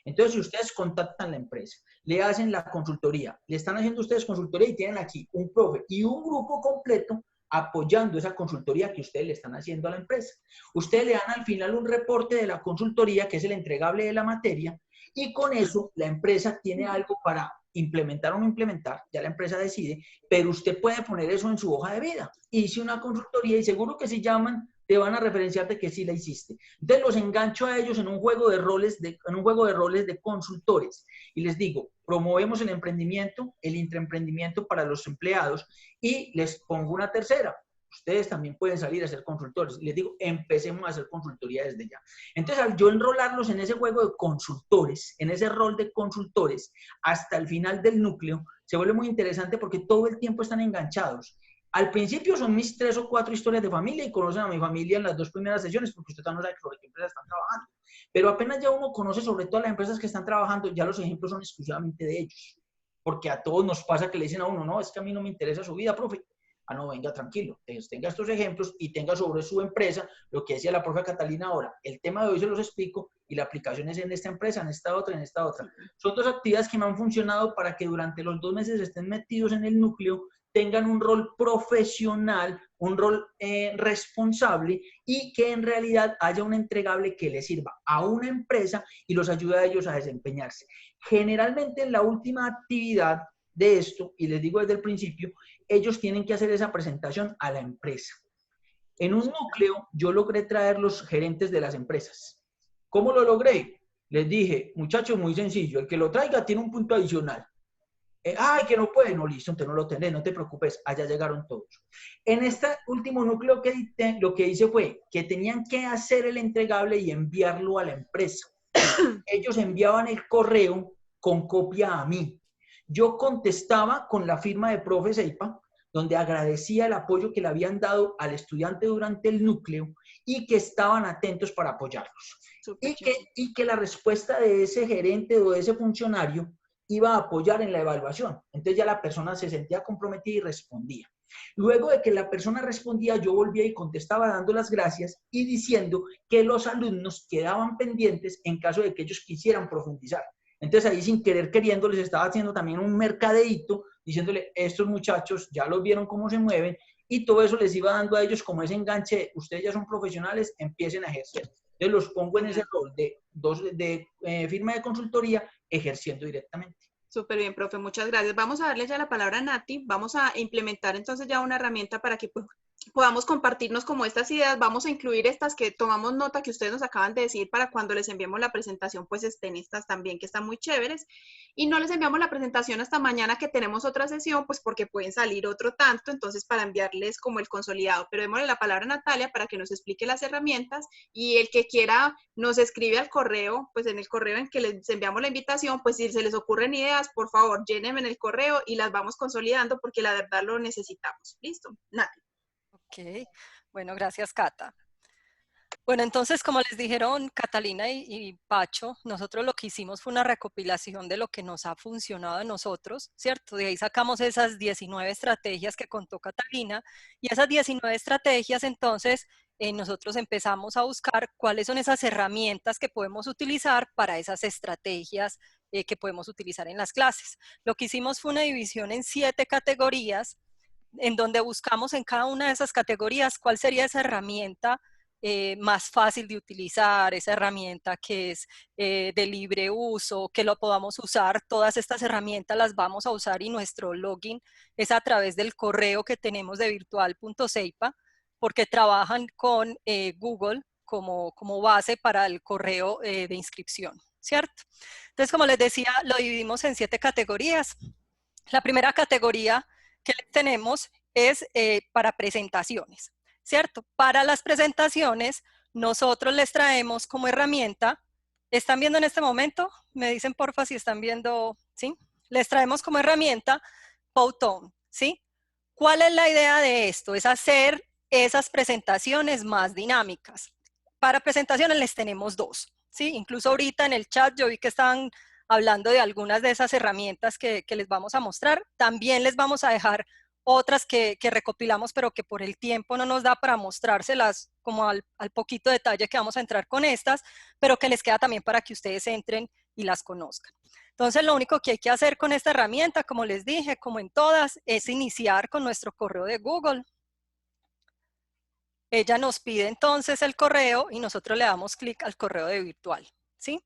Entonces, si ustedes contactan la empresa, le hacen la consultoría, le están haciendo ustedes consultoría y tienen aquí un profe y un grupo completo apoyando esa consultoría que ustedes le están haciendo a la empresa. Ustedes le dan al final un reporte de la consultoría, que es el entregable de la materia, y con eso la empresa tiene algo para implementar o no implementar, ya la empresa decide, pero usted puede poner eso en su hoja de vida. Hice una consultoría y seguro que si llaman, te van a referenciar de que sí la hiciste. Entonces los engancho a ellos en un juego de roles de consultores y les digo, promovemos el emprendimiento, el intraemprendimiento para los empleados y les pongo una tercera. Ustedes también pueden salir a ser consultores. Les digo, empecemos a hacer consultoría desde ya. Entonces, al yo enrolarlos en ese juego de consultores, en ese rol de consultores, hasta el final del núcleo, se vuelve muy interesante porque todo el tiempo están enganchados. Al principio son mis 3 o 4 historias de familia y conocen a mi familia en las 2 primeras sesiones porque usted también no sabe sobre qué empresas están trabajando. Pero apenas ya uno conoce sobre todo las empresas que están trabajando, ya los ejemplos son exclusivamente de ellos. Porque a todos nos pasa que le dicen a uno, no, es que a mí no me interesa su vida, profe. Ah, no, venga, tranquilo. Tenga estos ejemplos y tenga sobre su empresa lo que decía la profe Catalina ahora. El tema de hoy se los explico y la aplicación es en esta empresa, en esta otra, en esta otra. Son 2 actividades que me han funcionado para que durante los 2 meses estén metidos en el núcleo, tengan un rol profesional, un rol responsable y que en realidad haya un entregable que les sirva a una empresa y los ayude a ellos a desempeñarse. Generalmente en la última actividad de esto, y les digo desde el principio, ellos tienen que hacer esa presentación a la empresa. En un núcleo yo logré traer los gerentes de las empresas. ¿Cómo lo logré? Les dije, muchachos, muy sencillo, el que lo traiga tiene un punto adicional. Ay, que no puede, no, listo, entonces no lo tenés, no te preocupes, allá llegaron todos. En este último núcleo lo que hice fue que tenían que hacer el entregable y enviarlo a la empresa. Ellos enviaban el correo con copia a mí. Yo contestaba con la firma de profe CEIPA, donde agradecía el apoyo que le habían dado al estudiante durante el núcleo y que estaban atentos para apoyarlos. Y que la respuesta de ese gerente o de ese funcionario iba a apoyar en la evaluación. Entonces ya la persona se sentía comprometida y respondía. Luego de que la persona respondía, yo volvía y contestaba dando las gracias y diciendo que los alumnos quedaban pendientes en caso de que ellos quisieran profundizar. Entonces ahí sin querer queriendo les estaba haciendo también un mercadeíto, diciéndole, estos muchachos ya los vieron cómo se mueven y todo eso les iba dando a ellos como ese enganche, ustedes ya son profesionales, empiecen a ejercer. Entonces los pongo en ese rol de firma de consultoría ejerciendo directamente. Súper bien, profe, muchas gracias. Vamos a darle ya la palabra a Nati, vamos a implementar entonces ya una herramienta para que podamos compartirnos como estas ideas, vamos a incluir estas que tomamos nota que ustedes nos acaban de decir para cuando les enviemos la presentación, pues estén estas también que están muy chéveres y no les enviamos la presentación hasta mañana que tenemos otra sesión, pues porque pueden salir otro tanto, entonces para enviarles como el consolidado, pero démosle la palabra a Natalia para que nos explique las herramientas y el que quiera nos escribe al correo, pues en el correo en que les enviamos la invitación, pues si se les ocurren ideas, por favor, llénenme en el correo y las vamos consolidando porque la verdad lo necesitamos. ¿Listo? Nati. Ok, Bueno, gracias, Cata. Bueno, entonces, como les dijeron Catalina y Pacho, nosotros lo que hicimos fue una recopilación de lo que nos ha funcionado a nosotros, ¿cierto? De ahí sacamos esas 19 estrategias que contó Catalina, y esas 19 estrategias, entonces, nosotros empezamos a buscar cuáles son esas herramientas que podemos utilizar para esas estrategias que podemos utilizar en las clases. Lo que hicimos fue una división en 7 categorías, en donde buscamos en cada una de esas categorías cuál sería esa herramienta más fácil de utilizar, esa herramienta que es de libre uso, que lo podamos usar. Todas estas herramientas las vamos a usar y nuestro login es a través del correo que tenemos de virtual.ceipa, porque trabajan con Google como base para el correo de inscripción, ¿cierto? Entonces, como les decía, lo dividimos en 7 categorías. La primera categoría que tenemos es para presentaciones, ¿cierto? Para las presentaciones, nosotros les traemos como herramienta, ¿están viendo en este momento? Me dicen porfa si están viendo, ¿sí? Les traemos como herramienta Powtoon, ¿sí? ¿Cuál es la idea de esto? Es hacer esas presentaciones más dinámicas. Para presentaciones les tenemos 2, ¿sí? Incluso ahorita en el chat yo vi que estaban hablando de algunas de esas herramientas que les vamos a mostrar. También les vamos a dejar otras que recopilamos, pero que por el tiempo no nos da para mostrárselas como al poquito detalle que vamos a entrar con estas, pero que les queda también para que ustedes entren y las conozcan. Entonces, lo único que hay que hacer con esta herramienta, como les dije, como en todas, es iniciar con nuestro correo de Google. Ella nos pide entonces el correo y nosotros le damos clic al correo de virtual, ¿sí?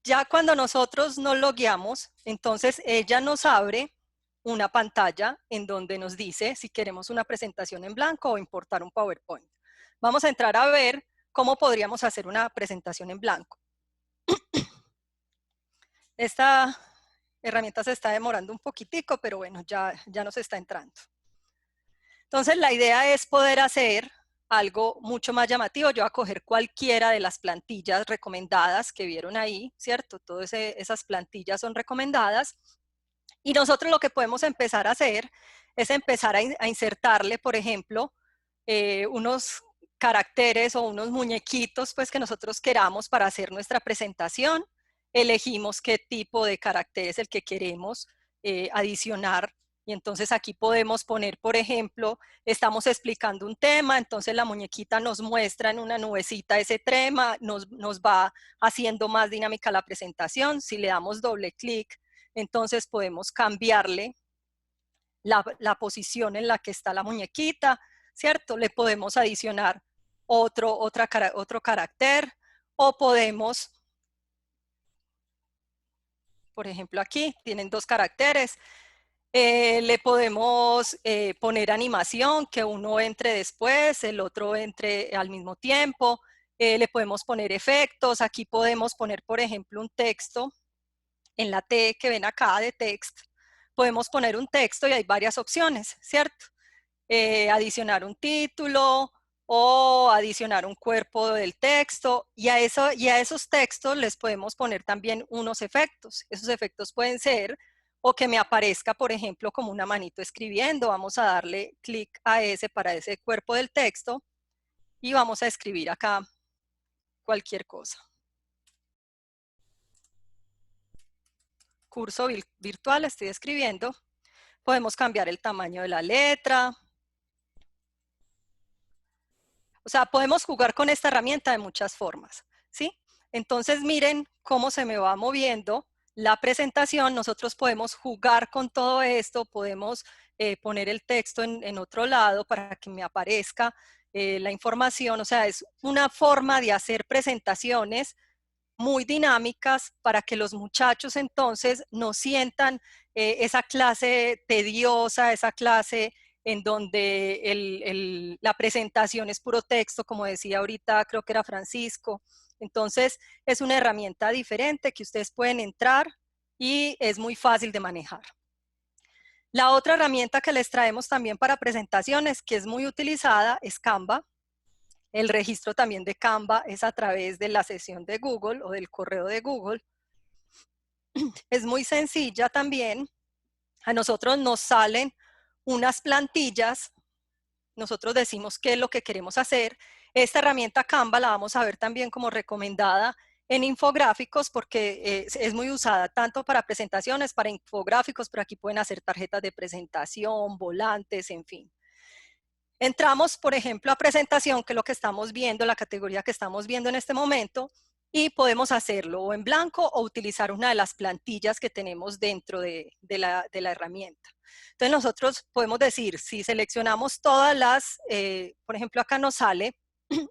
Ya cuando nosotros nos logueamos, entonces ella nos abre una pantalla en donde nos dice si queremos una presentación en blanco o importar un PowerPoint. Vamos a entrar a ver cómo podríamos hacer una presentación en blanco. Esta herramienta se está demorando un poquitico, pero bueno, ya nos está entrando. Entonces la idea es poder hacer algo mucho más llamativo. Yo voy a coger cualquiera de las plantillas recomendadas que vieron ahí, ¿cierto? Todas esas plantillas son recomendadas. Y nosotros lo que podemos empezar a hacer es empezar a insertarle, por ejemplo, unos caracteres o unos muñequitos pues, que nosotros queramos para hacer nuestra presentación. Elegimos qué tipo de carácter es el que queremos adicionar. Y entonces aquí podemos poner, por ejemplo, estamos explicando un tema, entonces la muñequita nos muestra en una nubecita ese tema, nos va haciendo más dinámica la presentación. Si le damos doble clic, entonces podemos cambiarle la posición en la que está la muñequita, ¿cierto? Le podemos adicionar otro carácter, o podemos, por ejemplo aquí, tienen 2 caracteres, le podemos poner animación, que uno entre después, el otro entre al mismo tiempo, le podemos poner efectos, aquí podemos poner, por ejemplo, un texto, en la T que ven acá de text, podemos poner un texto y hay varias opciones, ¿cierto? Adicionar un título o adicionar un cuerpo del texto, y a esos textos les podemos poner también unos efectos. Esos efectos pueden ser o que me aparezca, por ejemplo, como una manito escribiendo. Vamos a darle clic a ese para ese cuerpo del texto y vamos a escribir acá cualquier cosa. Curso virtual, estoy escribiendo. Podemos cambiar el tamaño de la letra. O sea, podemos jugar con esta herramienta de muchas formas, ¿sí? Entonces miren cómo se me va moviendo la presentación. Nosotros podemos jugar con todo esto, podemos poner el texto en otro lado para que me aparezca la información. O sea, es una forma de hacer presentaciones muy dinámicas para que los muchachos entonces no sientan esa clase tediosa, esa clase en donde la presentación es puro texto, como decía ahorita, creo que era Francisco. Entonces, es una herramienta diferente que ustedes pueden entrar y es muy fácil de manejar. La otra herramienta que les traemos también para presentaciones, que es muy utilizada, es Canva. El registro también de Canva es a través de la sesión de Google o del correo de Google. Es muy sencilla también. A nosotros nos salen unas plantillas nosotros decimos qué es lo que queremos hacer. Esta herramienta Canva la vamos a ver también como recomendada en infográficos porque es muy usada tanto para presentaciones, para infográficos, pero aquí pueden hacer tarjetas de presentación, volantes, en fin. Entramos, por ejemplo, a presentación, que es lo que estamos viendo, la categoría que estamos viendo en este momento, y podemos hacerlo o en blanco o utilizar una de las plantillas que tenemos dentro de la herramienta. Entonces nosotros podemos decir, si seleccionamos todas las, por ejemplo acá nos sale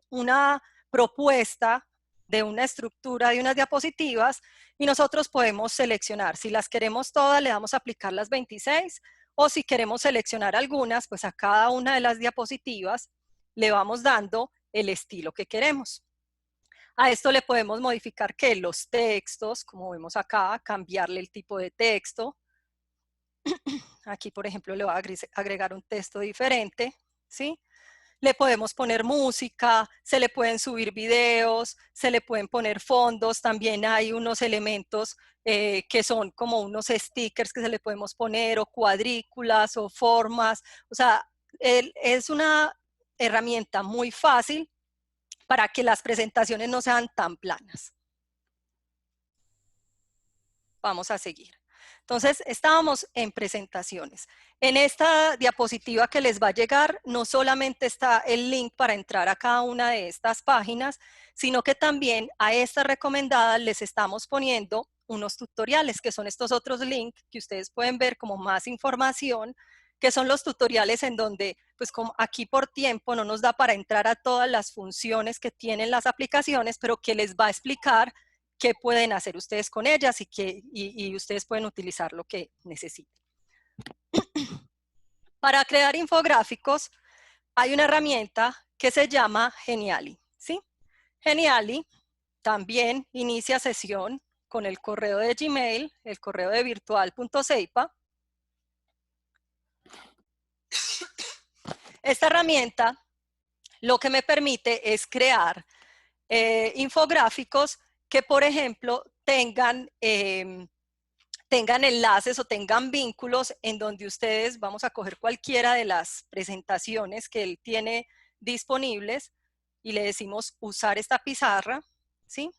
una propuesta de una estructura de unas diapositivas y nosotros podemos seleccionar, si las queremos todas le damos a aplicar las 26 o si queremos seleccionar algunas, pues a cada una de las diapositivas le vamos dando el estilo que queremos. A esto le podemos modificar que los textos, como vemos acá, cambiarle el tipo de texto. Aquí, por ejemplo, le voy a agregar un texto diferente, ¿sí? Le podemos poner música, se le pueden subir videos, se le pueden poner fondos, también hay unos elementos que son como unos stickers que se le podemos poner, o cuadrículas, o formas. O sea, es una herramienta muy fácil para que las presentaciones no sean tan planas. Vamos a seguir. Entonces, estábamos en presentaciones. En esta diapositiva que les va a llegar, no solamente está el link para entrar a cada una de estas páginas, sino que también a estas recomendadas les estamos poniendo unos tutoriales, que son estos otros links que ustedes pueden ver como más información, que son los tutoriales en donde, pues como aquí por tiempo no nos da para entrar a todas las funciones que tienen las aplicaciones, pero que les va a explicar qué pueden hacer ustedes con ellas y ustedes pueden utilizar lo que necesiten. Para crear infográficos hay una herramienta que se llama Geniali, ¿sí? Geniali también inicia sesión con el correo de Gmail, el correo de virtual.ceipa. Esta herramienta lo que me permite es crear infográficos que, por ejemplo, tengan enlaces o tengan vínculos en donde ustedes, vamos a coger cualquiera de las presentaciones que él tiene disponibles y le decimos usar esta pizarra, ¿sí?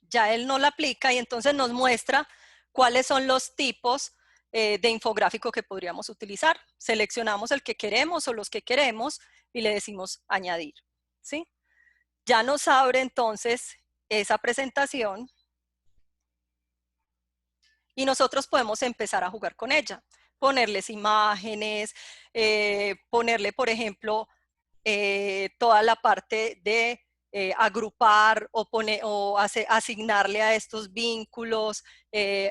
Ya él no la aplica y entonces nos muestra cuáles son los tipos de infográfico que podríamos utilizar. Seleccionamos el que queremos o los que queremos y le decimos añadir, ¿sí? Ya nos abre entonces esa presentación y nosotros podemos empezar a jugar con ella. Ponerles imágenes, ponerle, por ejemplo, toda la parte de agrupar o asignarle a estos vínculos,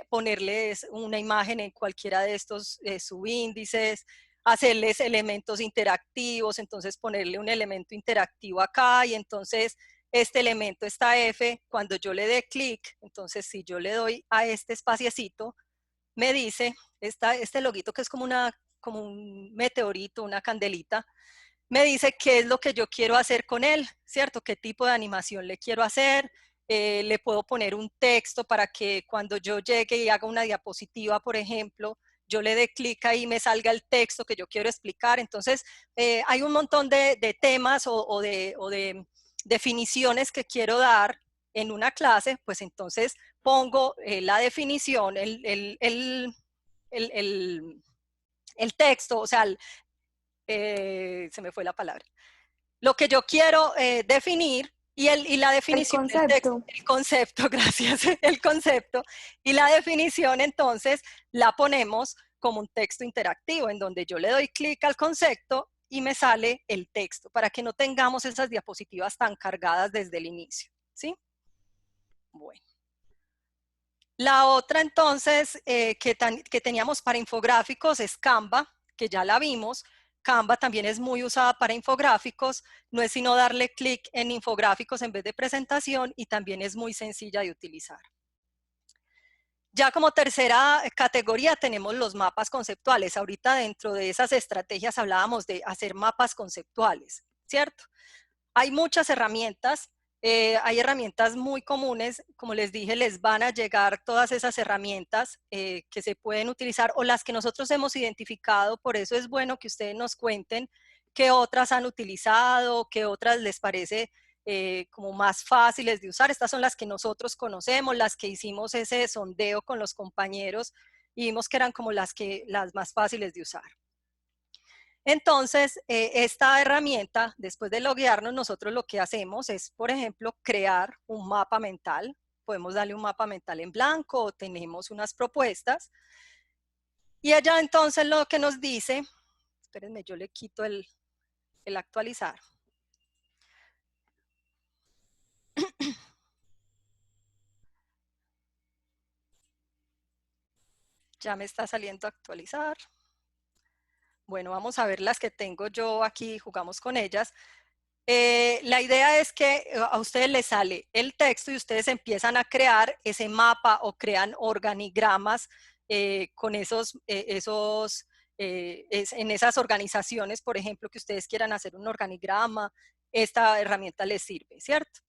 ponerles una imagen en cualquiera de estos subíndices, hacerles elementos interactivos, entonces ponerle un elemento interactivo acá y entonces este elemento, esta F, cuando yo le dé clic, entonces si yo le doy a este espaciecito, me dice, este loguito que es como un meteorito, una candelita, me dice qué es lo que yo quiero hacer con él, ¿cierto? ¿Qué tipo de animación le quiero hacer? Le puedo poner un texto para que cuando yo llegue y haga una diapositiva, por ejemplo, yo le dé clic ahí y me salga el texto que yo quiero explicar. Entonces, hay un montón de temas o de definiciones que quiero dar en una clase, pues entonces pongo la definición, el texto, o sea, se me fue la palabra. Lo que yo quiero definir y la definición del texto, el concepto, gracias, el concepto y la definición entonces la ponemos como un texto interactivo en donde yo le doy clic al concepto y me sale el texto para que no tengamos esas diapositivas tan cargadas desde el inicio, ¿sí? Bueno. La otra entonces que teníamos para infográficos es Canva, que ya la vimos. Canva también es muy usada para infográficos, no es sino darle clic en infográficos en vez de presentación y también es muy sencilla de utilizar. Ya como tercera categoría tenemos los mapas conceptuales. Ahorita dentro de esas estrategias hablábamos de hacer mapas conceptuales, ¿cierto? Hay muchas herramientas hay herramientas muy comunes, como les dije, les van a llegar todas esas herramientas que se pueden utilizar o las que nosotros hemos identificado, por eso es bueno que ustedes nos cuenten qué otras han utilizado, qué otras les parece como más fáciles de usar. Estas son las que nosotros conocemos, las que hicimos ese sondeo con los compañeros y vimos que eran como las más fáciles de usar. Entonces, esta herramienta, después de loguearnos, nosotros lo que hacemos es, por ejemplo, crear un mapa mental. Podemos darle un mapa mental en blanco o tenemos unas propuestas. Y allá entonces lo que nos dice, espérenme, yo le quito el actualizar. Ya me está saliendo a actualizar. Bueno, vamos a ver las que tengo yo aquí, jugamos con ellas. La idea es que a ustedes les sale el texto y ustedes empiezan a crear ese mapa o crean organigramas con en esas organizaciones, por ejemplo, que ustedes quieran hacer un organigrama, esta herramienta les sirve, ¿cierto?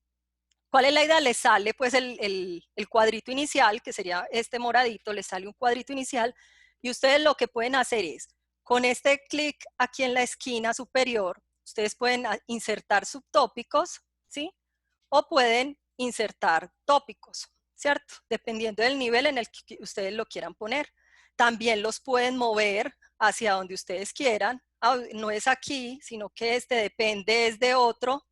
¿Cuál es la idea? Les sale pues el cuadrito inicial, que sería este moradito, les sale un cuadrito inicial y ustedes lo que pueden hacer es, con este clic aquí en la esquina superior, ustedes pueden insertar subtópicos, ¿sí? O pueden insertar tópicos, ¿cierto? Dependiendo del nivel en el que ustedes lo quieran poner. También los pueden mover hacia donde ustedes quieran. No es aquí, sino que este depende es de otro,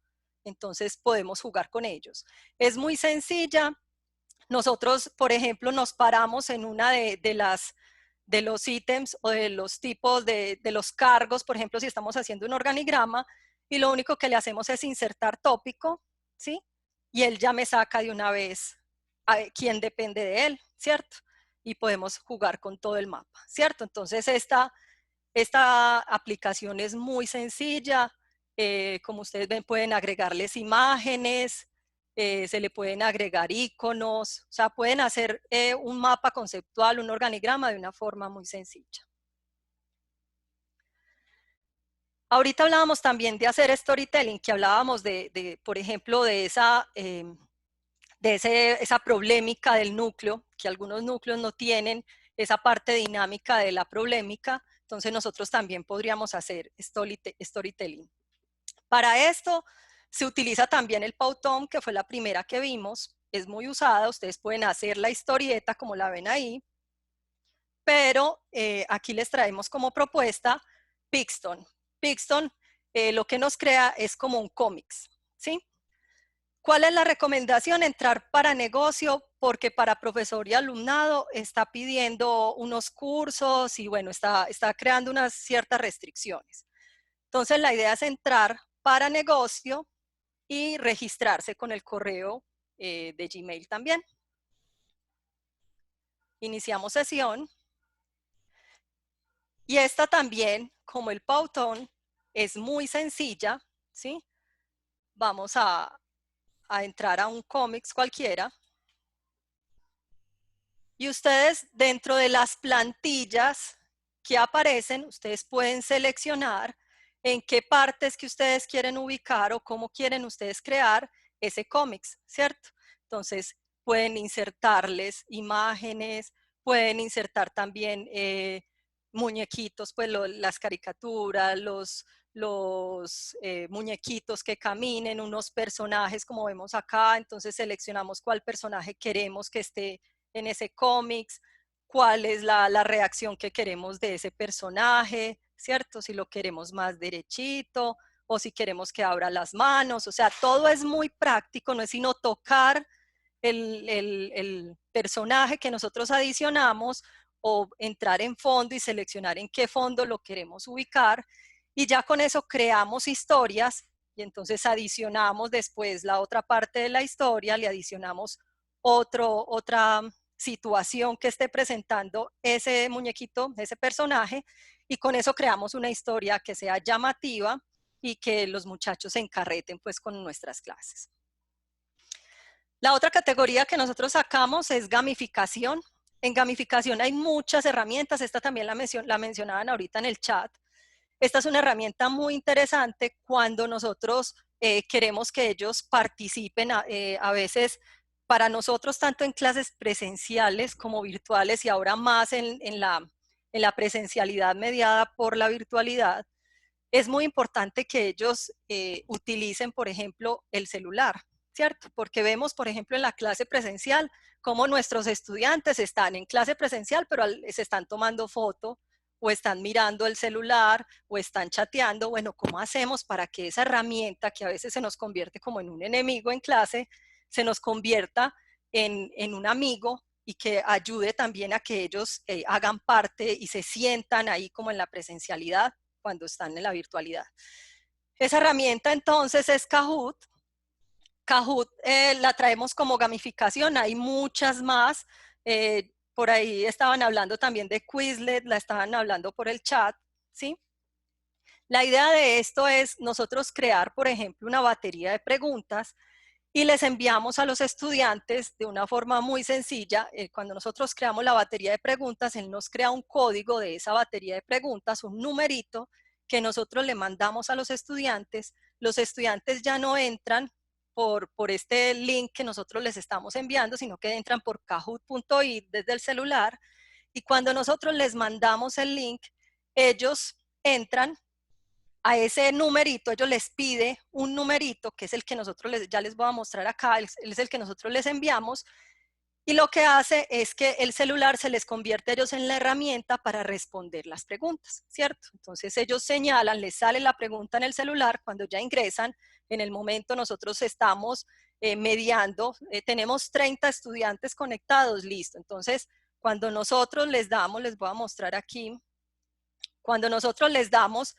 entonces podemos jugar con ellos. Es muy sencilla. Nosotros, por ejemplo, nos paramos en una de los ítems o de los tipos de los cargos, por ejemplo, si estamos haciendo un organigrama y lo único que le hacemos es insertar tópico, ¿sí? Y él ya me saca de una vez a quién depende de él, ¿cierto? Y podemos jugar con todo el mapa, ¿cierto? Entonces esta aplicación es muy sencilla, como ustedes ven pueden agregarles imágenes, se le pueden agregar iconos, o sea, pueden hacer un mapa conceptual, un organigrama de una forma muy sencilla. Ahorita hablábamos también de hacer storytelling, que hablábamos por ejemplo, de esa problemática del núcleo, que algunos núcleos no tienen esa parte dinámica de la problemática, entonces nosotros también podríamos hacer storytelling. Para esto se utiliza también el Powtoon, que fue la primera que vimos, es muy usada, ustedes pueden hacer la historieta como la ven ahí, pero aquí les traemos como propuesta Pixton. Pixton lo que nos crea es como un cómics, ¿sí? ¿Cuál es la recomendación? Entrar para negocio, porque para profesor y alumnado está pidiendo unos cursos y bueno, está creando unas ciertas restricciones. Entonces la idea es entrar para negocio y registrarse con el correo de Gmail también. Iniciamos sesión. Y esta también, como el Powtoon, es muy sencilla, ¿sí? Vamos a entrar a un cómics cualquiera. Y ustedes, dentro de las plantillas que aparecen, ustedes pueden seleccionar en qué partes que ustedes quieren ubicar o cómo quieren ustedes crear ese cómics, ¿cierto? Entonces, pueden insertarles imágenes, pueden insertar también muñequitos, pues las caricaturas, los muñequitos que caminen, unos personajes como vemos acá, entonces seleccionamos cuál personaje queremos que esté en ese cómics, cuál es la reacción que queremos de ese personaje, ¿cierto? Si lo queremos más derechito o si queremos que abra las manos, o sea, todo es muy práctico, no es sino tocar el personaje que nosotros adicionamos o entrar en fondo y seleccionar en qué fondo lo queremos ubicar y ya con eso creamos historias y entonces adicionamos después la otra parte de la historia, le adicionamos otra situación que esté presentando ese muñequito, ese personaje, y con eso creamos una historia que sea llamativa y que los muchachos se encarreten pues con nuestras clases. La otra categoría que nosotros sacamos es gamificación. En gamificación hay muchas herramientas, esta también la mencionaban ahorita en el chat. Esta es una herramienta muy interesante cuando nosotros queremos que ellos participen a veces para nosotros tanto en clases presenciales como virtuales y ahora más en la presencialidad mediada por la virtualidad. Es muy importante que ellos utilicen, por ejemplo, el celular, ¿cierto? Porque vemos, por ejemplo, en la clase presencial, cómo nuestros estudiantes están en clase presencial, pero se están tomando foto, o están mirando el celular, o están chateando. Bueno, ¿cómo hacemos para que esa herramienta, que a veces se nos convierte como en un enemigo en clase, se nos convierta en un amigo y que ayude también a que ellos hagan parte y se sientan ahí como en la presencialidad cuando están en la virtualidad? Esa herramienta entonces es Kahoot. Kahoot la traemos como gamificación, hay muchas más. Por ahí estaban hablando también de Quizlet, la estaban hablando por el chat, ¿sí? La idea de esto es nosotros crear, por ejemplo, una batería de preguntas y les enviamos a los estudiantes de una forma muy sencilla. Cuando nosotros creamos la batería de preguntas, él nos crea un código de esa batería de preguntas, un numerito que nosotros le mandamos a los estudiantes. Los estudiantes ya no entran por este link que nosotros les estamos enviando, sino que entran por kahoot.it desde el celular, y cuando nosotros les mandamos el link, ellos entran a ese numerito, ellos les pide un numerito, que es el que nosotros ya les voy a mostrar acá, es el que nosotros les enviamos, y lo que hace es que el celular se les convierte a ellos en la herramienta para responder las preguntas, ¿cierto? Entonces ellos señalan, les sale la pregunta en el celular, cuando ya ingresan, en el momento nosotros estamos mediando, tenemos 30 estudiantes conectados, listo. Entonces, cuando nosotros les damos, les voy a mostrar aquí, cuando nosotros les damos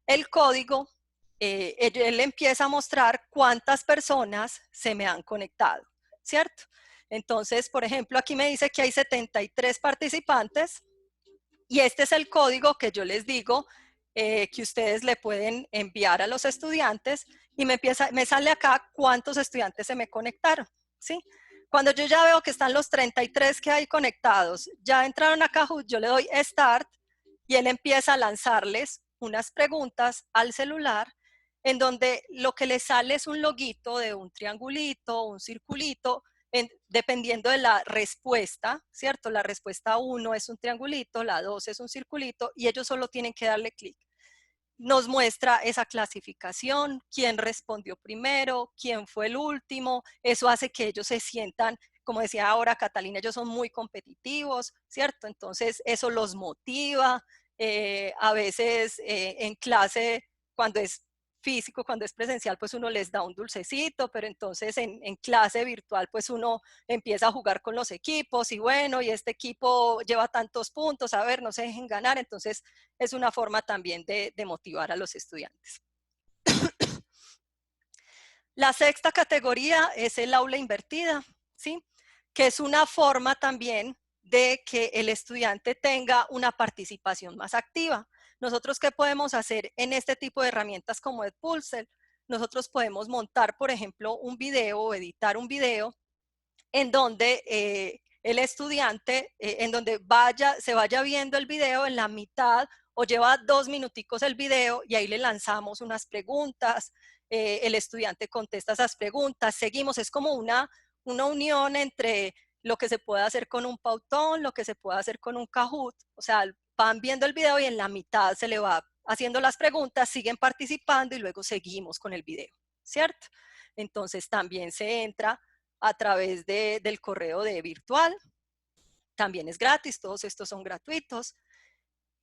el código, él empieza a mostrar cuántas personas se me han conectado, ¿cierto? Entonces, por ejemplo, aquí me dice que hay 73 participantes y este es el código que yo les digo que ustedes le pueden enviar a los estudiantes y me sale acá cuántos estudiantes se me conectaron, ¿sí? Cuando yo ya veo que están los 33 que hay conectados, ya entraron a Kahoot, yo le doy Start y él empieza a lanzarles unas preguntas al celular en donde lo que les sale es un loguito de un triangulito, un circulito, dependiendo de la respuesta, ¿cierto? La respuesta 1 es un triangulito, la 2 es un circulito y ellos solo tienen que darle clic. Nos muestra esa clasificación, quién respondió primero, quién fue el último. Eso hace que ellos se sientan, como decía ahora Catalina, ellos son muy competitivos, ¿cierto? Entonces eso los motiva. A veces en clase, cuando es físico, cuando es presencial, pues uno les da un dulcecito, pero entonces en clase virtual, pues uno empieza a jugar con los equipos y bueno, y este equipo lleva tantos puntos, a ver, no se dejen ganar. Entonces es una forma también de motivar a los estudiantes. La sexta categoría es el aula invertida, ¿sí? Que es una forma también de que el estudiante tenga una participación más activa. Nosotros, ¿qué podemos hacer en este tipo de herramientas como Edpuzzle? Nosotros podemos montar, por ejemplo, un video o editar un video en donde el estudiante, en donde se vaya viendo el video en la mitad o lleva 2 minuticos el video y ahí le lanzamos unas preguntas, el estudiante contesta esas preguntas, seguimos, es como una unión entre lo que se puede hacer con un Pautón, lo que se puede hacer con un Kahoot, o sea, van viendo el video y en la mitad se le va haciendo las preguntas, siguen participando y luego seguimos con el video, ¿cierto? Entonces también se entra a través del correo de virtual, también es gratis, todos estos son gratuitos.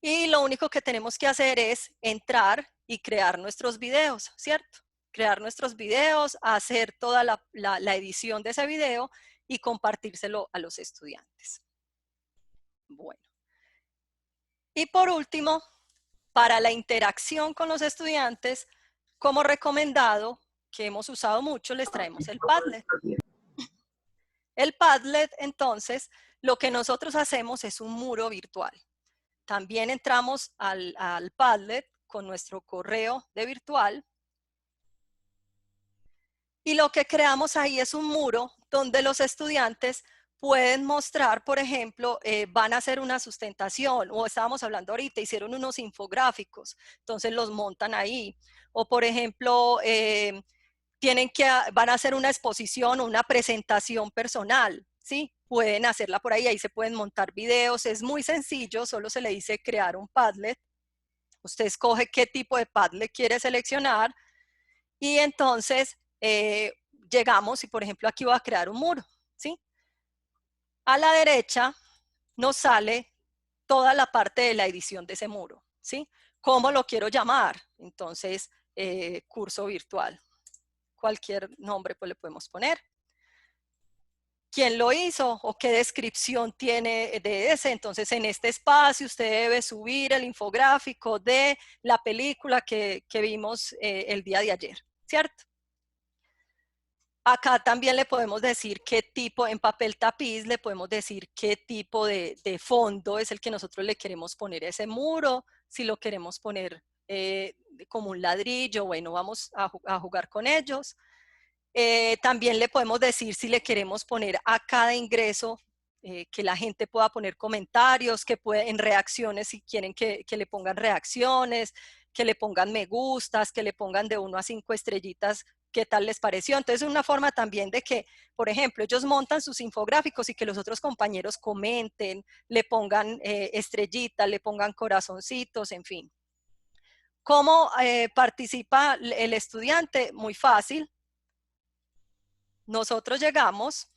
Y lo único que tenemos que hacer es entrar y crear nuestros videos, ¿cierto? Crear nuestros videos, hacer toda la edición de ese video y compartírselo a los estudiantes. Bueno. Y por último, para la interacción con los estudiantes, como recomendado, que hemos usado mucho, les traemos el Padlet. El Padlet, entonces, lo que nosotros hacemos es un muro virtual. También entramos al Padlet con nuestro correo de virtual. Y lo que creamos ahí es un muro donde los estudiantes pueden mostrar, por ejemplo, van a hacer una sustentación, o estábamos hablando ahorita, hicieron unos infográficos, entonces los montan ahí. O por ejemplo, van a hacer una exposición o una presentación personal, ¿sí? Pueden hacerla por ahí se pueden montar videos, es muy sencillo, solo se le dice crear un Padlet. Usted escoge qué tipo de Padlet quiere seleccionar y entonces llegamos y, por ejemplo, aquí voy a crear un muro, ¿sí? A la derecha nos sale toda la parte de la edición de ese muro, ¿sí? ¿Cómo lo quiero llamar? Entonces, curso virtual. Cualquier nombre pues le podemos poner. ¿Quién lo hizo o qué descripción tiene de ese? Entonces, en este espacio usted debe subir el infográfico de la película que vimos el día de ayer, ¿cierto? Acá también le podemos decir qué tipo, en papel tapiz, le podemos decir qué tipo de fondo es el que nosotros le queremos poner a ese muro, si lo queremos poner como un ladrillo, bueno, vamos a jugar con ellos. También le podemos decir si le queremos poner a cada ingreso, que la gente pueda poner comentarios, que en reacciones, si quieren que le pongan reacciones, que le pongan me gustas, que le pongan de 1 a 5 estrellitas, qué tal les pareció. Entonces es una forma también de que, por ejemplo, ellos montan sus infográficos y que los otros compañeros comenten, le pongan estrellitas, le pongan corazoncitos, en fin. ¿Cómo participa el estudiante? Muy fácil. Nosotros llegamos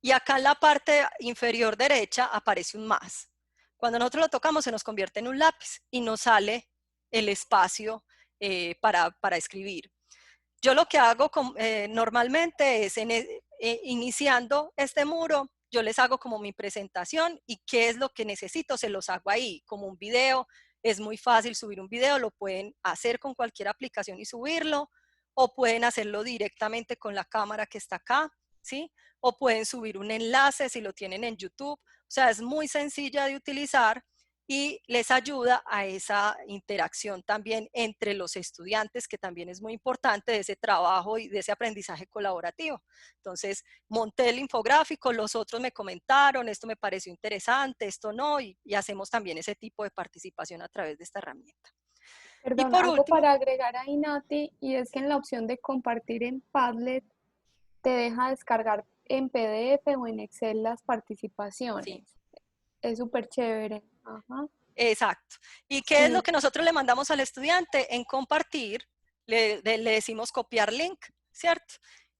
y acá en la parte inferior derecha aparece un más. Cuando nosotros lo tocamos se nos convierte en un lápiz y nos sale el espacio para escribir. Yo lo que hago normalmente es, iniciando este muro, yo les hago como mi presentación y qué es lo que necesito, se los hago ahí, como un video. Es muy fácil subir un video, lo pueden hacer con cualquier aplicación y subirlo, o pueden hacerlo directamente con la cámara que está acá, ¿sí? O pueden subir un enlace si lo tienen en YouTube. O sea, es muy sencilla de utilizar y les ayuda a esa interacción también entre los estudiantes, que también es muy importante de ese trabajo y de ese aprendizaje colaborativo. Entonces, monté el infográfico, los otros me comentaron, esto me pareció interesante, esto no, y hacemos también ese tipo de participación a través de esta herramienta. Perdón, y por algo último, para agregar ahí, Nati, y es que en la opción de compartir en Padlet te deja descargar en PDF o en Excel las participaciones. Sí. Es súper chévere. Ajá. Exacto. ¿Y qué es lo que nosotros le mandamos al estudiante? En compartir, le decimos copiar link, ¿cierto?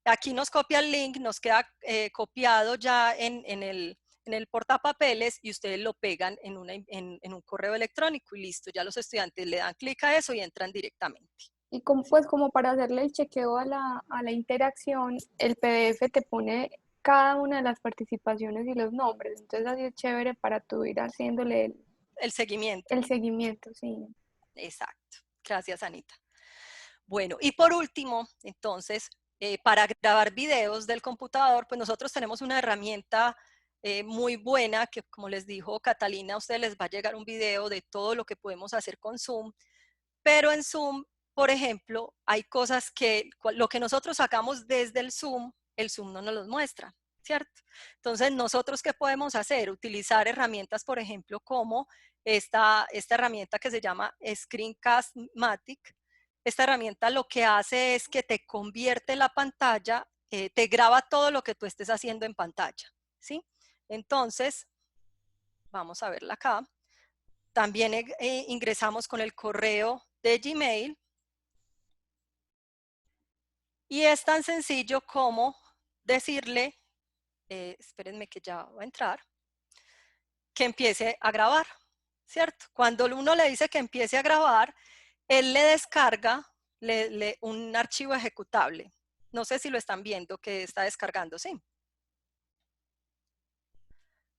Aquí nos copia el link, nos queda copiado ya en el portapapeles y ustedes lo pegan en un correo electrónico y listo. Ya los estudiantes le dan clic a eso y entran directamente. Y como para hacerle el chequeo a la interacción, el PDF te pone cada una de las participaciones y los nombres. Entonces así es chévere para tú ir haciéndole el seguimiento. El seguimiento, sí. Exacto. Gracias, Anita. Bueno, y por último, entonces, para grabar videos del computador, pues nosotros tenemos una herramienta muy buena que, como les dijo Catalina, a ustedes les va a llegar un video de todo lo que podemos hacer con Zoom, pero en Zoom, por ejemplo, hay cosas que lo que nosotros sacamos desde el Zoom no nos los muestra, ¿cierto? Entonces, ¿nosotros qué podemos hacer? Utilizar herramientas, por ejemplo, como esta herramienta que se llama Screencast-Matic. Esta herramienta lo que hace es que te convierte la pantalla, te graba todo lo que tú estés haciendo en pantalla, ¿sí? Entonces, vamos a verla acá. También ingresamos con el correo de Gmail. Y es tan sencillo como decirle, espérenme que ya va a entrar, que empiece a grabar, ¿cierto? Cuando uno le dice que empiece a grabar, él le descarga un archivo ejecutable. No sé si lo están viendo que está descargando, ¿sí?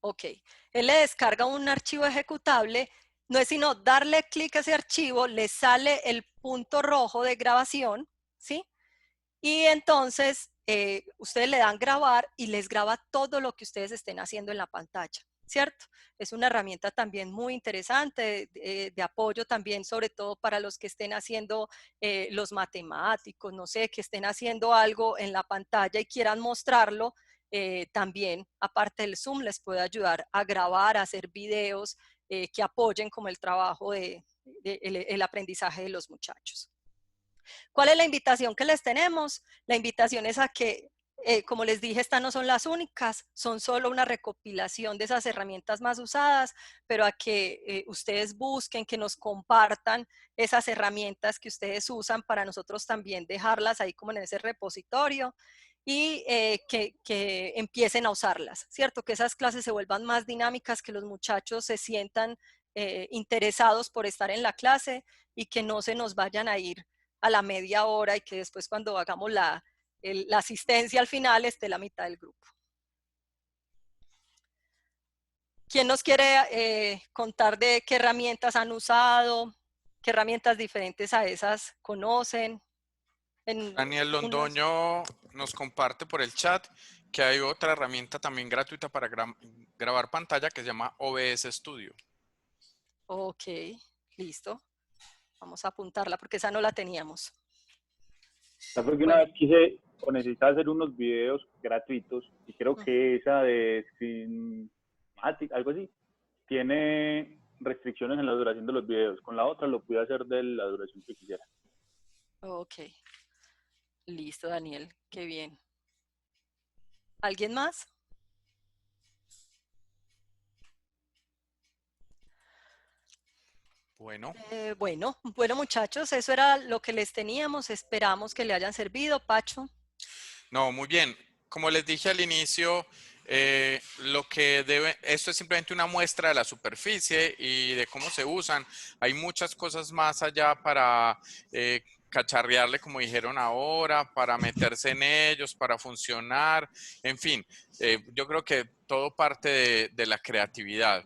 Ok, él le descarga un archivo ejecutable, no es sino darle clic a ese archivo, le sale el punto rojo de grabación, ¿sí? Y entonces ustedes le dan grabar y les graba todo lo que ustedes estén haciendo en la pantalla, ¿cierto? Es una herramienta también muy interesante de apoyo también, sobre todo para los que estén haciendo los matemáticos, no sé, que estén haciendo algo en la pantalla y quieran mostrarlo. También, aparte del Zoom, les puede ayudar a grabar, a hacer videos que apoyen como el trabajo el aprendizaje de los muchachos. ¿Cuál es la invitación que les tenemos? La invitación es a que, como les dije, estas no son las únicas, son solo una recopilación de esas herramientas más usadas, pero a que ustedes busquen, que nos compartan esas herramientas que ustedes usan para nosotros también dejarlas ahí como en ese repositorio y que empiecen a usarlas, ¿cierto? Que esas clases se vuelvan más dinámicas, que los muchachos se sientan interesados por estar en la clase y que no se nos vayan a ir a la media hora y que después cuando hagamos la asistencia al final esté la mitad del grupo. ¿Quién nos quiere contar de qué herramientas han usado? ¿Qué herramientas diferentes a esas conocen? Daniel Londoño nos comparte por el chat que hay otra herramienta también gratuita para grabar pantalla que se llama OBS Studio. Ok, listo. Vamos a apuntarla porque esa no la teníamos. Porque una vez quise o necesitaba hacer unos videos gratuitos y creo que esa de Cinematic, algo así, tiene restricciones en la duración de los videos. Con la otra lo pude hacer de la duración que quisiera. Ok. Listo, Daniel. Qué bien. ¿Alguien más? Bueno. Bueno, muchachos, eso era lo que les teníamos. Esperamos que le hayan servido. Pacho. No, muy bien. Como les dije al inicio, esto es simplemente una muestra de la superficie y de cómo se usan. Hay muchas cosas más allá para cacharrearle, como dijeron ahora, para meterse en ellos, para funcionar, en fin, yo creo que todo parte de la creatividad.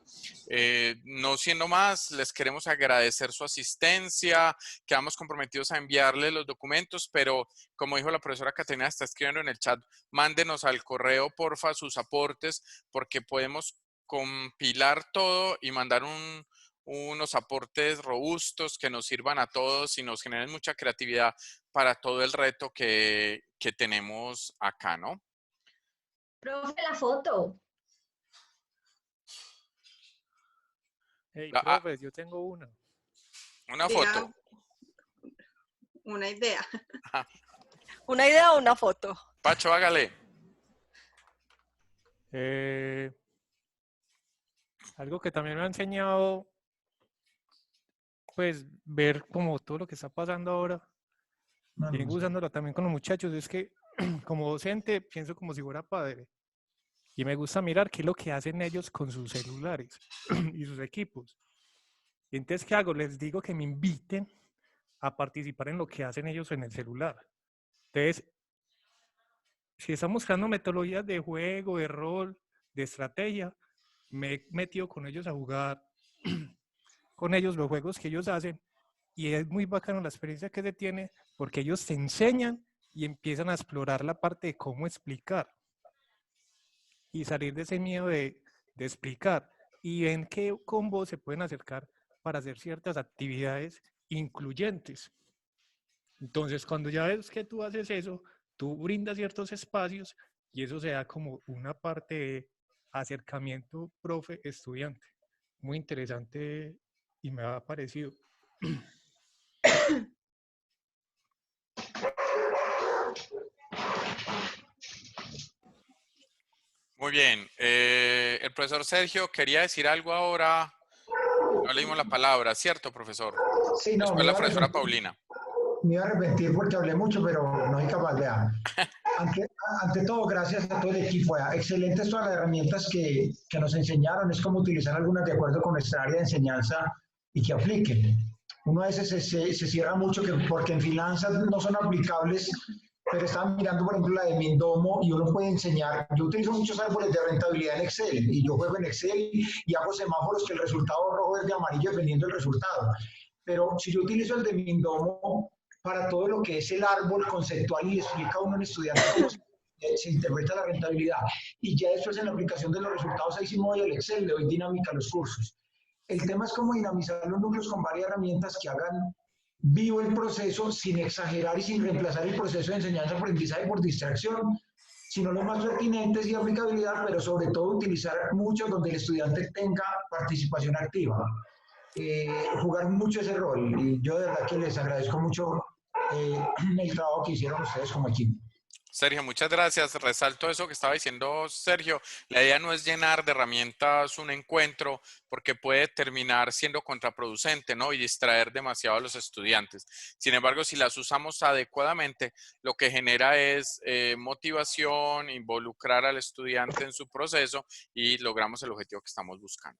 No siendo más, les queremos agradecer su asistencia, quedamos comprometidos a enviarles los documentos, pero como dijo la profesora Caterina, está escribiendo en el chat, mándenos al correo, porfa, sus aportes, porque podemos compilar todo y mandar unos aportes robustos que nos sirvan a todos y nos generen mucha creatividad para todo el reto que tenemos acá, ¿no? Profe, la foto. Hey, profe, yo tengo una. Una foto. Una idea. ¿Una idea o una foto? Pacho, hágale. Algo que también me ha enseñado, pues, ver como todo lo que está pasando ahora, y usándolo también con los muchachos, es que como docente pienso como si fuera padre. Y me gusta mirar qué es lo que hacen ellos con sus celulares y sus equipos. Y entonces, ¿qué hago? Les digo que me inviten a participar en lo que hacen ellos en el celular. Entonces, si estamos buscando metodologías de juego, de rol, de estrategia, me he metido con ellos a jugar con ellos los juegos que ellos hacen y es muy bacano la experiencia que se tiene porque ellos te enseñan y empiezan a explorar la parte de cómo explicar y salir de ese miedo de explicar y ven qué combos se pueden acercar para hacer ciertas actividades incluyentes. Entonces, cuando ya ves que tú haces eso, tú brindas ciertos espacios y eso se da como una parte de acercamiento profe-estudiante. Muy interesante y me ha parecido. Muy bien. El profesor Sergio quería decir algo ahora. No leímos la palabra, ¿cierto, profesor? Sí, no. Después la profesora Paulina. Me iba a arrepentir porque hablé mucho, pero no soy capaz. Vea. Ante todo, gracias a todo el equipo. Excelentes todas las herramientas que nos enseñaron. Es como utilizar algunas de acuerdo con nuestra área de enseñanza y que apliquen. Uno a veces se cierra mucho porque en finanzas no son aplicables, pero estaba mirando, por ejemplo, la de Mindomo y uno puede enseñar. Yo utilizo muchos árboles de rentabilidad en Excel y yo juego en Excel y hago semáforos que el resultado rojo, verde, amarillo dependiendo del resultado. Pero si yo utilizo el de Mindomo para todo lo que es el árbol conceptual y le explica a uno en estudiante cómo se interpreta la rentabilidad y ya después en la aplicación de los resultados ahí sí me voy al Excel, le doy dinámica a los cursos. El tema es cómo dinamizar los núcleos con varias herramientas que hagan vivo el proceso sin exagerar y sin reemplazar el proceso de enseñanza-aprendizaje por distracción, sino lo más pertinentes y aplicabilidad, pero sobre todo utilizar mucho donde el estudiante tenga participación activa. Jugar mucho ese rol y yo de verdad que les agradezco mucho el trabajo que hicieron ustedes como equipo. Sergio, muchas gracias. Resalto eso que estaba diciendo Sergio. La idea no es llenar de herramientas un encuentro porque puede terminar siendo contraproducente, ¿no? Y distraer demasiado a los estudiantes. Sin embargo, si las usamos adecuadamente, lo que genera es motivación, involucrar al estudiante en su proceso y logramos el objetivo que estamos buscando.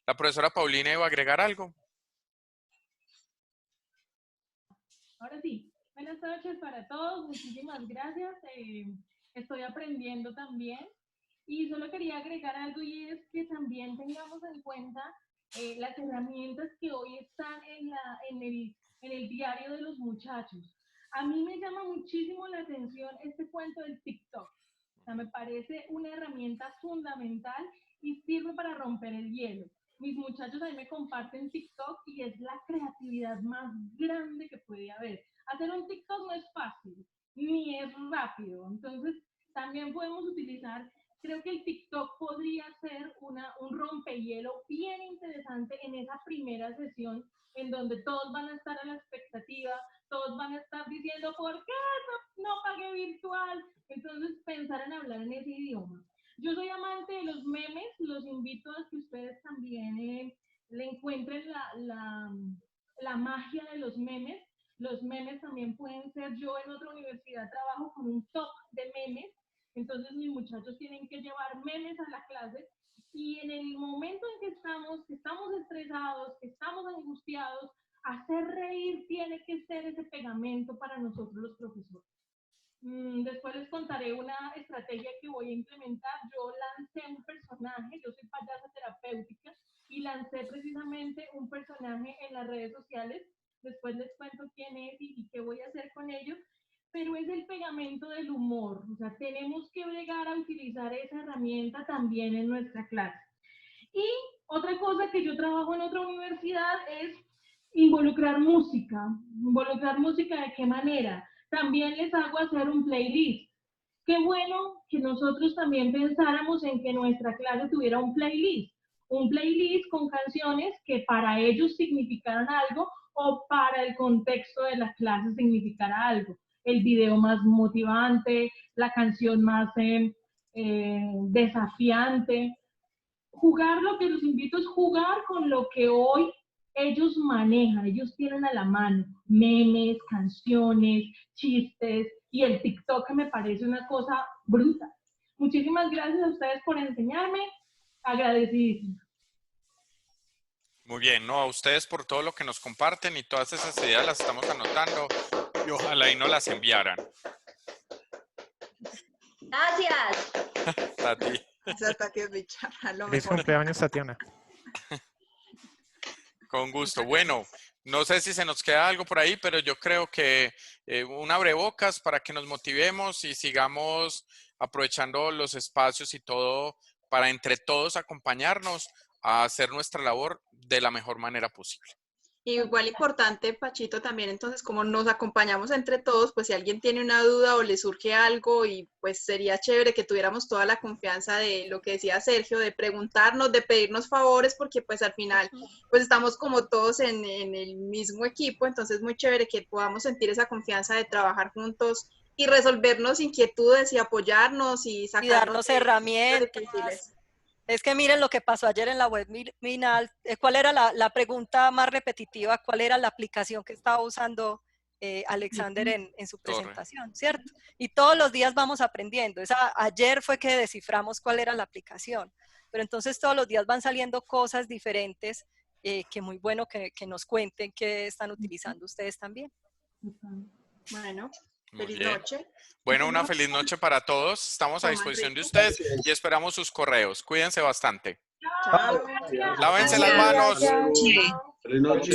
La profesora Paulina iba a agregar algo. Ahora sí. Buenas noches para todos, muchísimas gracias. Estoy aprendiendo también y solo quería agregar algo y es que también tengamos en cuenta las herramientas que hoy están en el diario de los muchachos. A mí me llama muchísimo la atención este cuento del TikTok. O sea, me parece una herramienta fundamental y sirve para romper el hielo. Mis muchachos ahí me comparten TikTok y es la creatividad más grande que puede haber. Hacer un TikTok no es fácil, ni es rápido. Entonces, también podemos utilizar, creo que el TikTok podría ser un rompehielo bien interesante en esa primera sesión, en donde todos van a estar a la expectativa, todos van a estar diciendo, ¿por qué no pagué virtual? Entonces, pensar en hablar en ese idioma. Yo soy amante de los memes, los invito a que ustedes también le encuentren la magia de los memes. Los memes también pueden ser, yo en otra universidad trabajo con un top de memes, entonces mis muchachos tienen que llevar memes a la clase y en el momento en que estamos estresados, que estamos angustiados, hacer reír tiene que ser ese pegamento para nosotros los profesores. Después les contaré una estrategia que voy a implementar. Yo lancé un personaje, yo soy payasa terapéutica y lancé precisamente un personaje en las redes sociales. Después les cuento quién es y qué voy a hacer con ello, pero es el pegamento del humor. O sea, tenemos que llegar a utilizar esa herramienta también en nuestra clase. Y otra cosa que yo trabajo en otra universidad es involucrar música. ¿Involucrar música de qué manera? También les hago hacer un playlist. Qué bueno que nosotros también pensáramos en que nuestra clase tuviera un playlist con canciones que para ellos significaran algo o para el contexto de la clase significara algo. El video más motivante, la canción más desafiante. Jugar, lo que los invito es jugar con lo que hoy ellos manejan, ellos tienen a la mano memes, canciones, chistes y el TikTok que me parece una cosa bruta. Muchísimas gracias a ustedes por enseñarme, agradecidísima. Muy bien, no, a ustedes por todo lo que nos comparten y todas esas ideas las estamos anotando y ojalá y no las enviaran. Gracias. Tati. Feliz cumpleaños, Tatiana. Con gusto. Bueno, no sé si se nos queda algo por ahí, pero yo creo que un abrebocas para que nos motivemos y sigamos aprovechando los espacios y todo para entre todos acompañarnos a hacer nuestra labor de la mejor manera posible. Igual importante, Pachito, también entonces como nos acompañamos entre todos, pues si alguien tiene una duda o le surge algo y pues sería chévere que tuviéramos toda la confianza de lo que decía Sergio, de preguntarnos, de pedirnos favores, porque pues al final pues estamos como todos en el mismo equipo, entonces muy chévere que podamos sentir esa confianza de trabajar juntos y resolvernos inquietudes y apoyarnos y sacarnos y darnos herramientas. Es que miren lo que pasó ayer en la webinar. ¿Cuál era la pregunta más repetitiva? ¿Cuál era la aplicación que estaba usando Alexander en su presentación? ¿Cierto? Y todos los días vamos aprendiendo. Ayer fue que desciframos cuál era la aplicación. Pero entonces todos los días van saliendo cosas diferentes que muy bueno que nos cuenten qué están utilizando ustedes también. Bueno. Muy feliz bien. noche. Bueno, una feliz noche para todos. Estamos a disposición de ustedes y esperamos sus correos. Cuídense bastante. Chao. Lávense las manos. Feliz noche.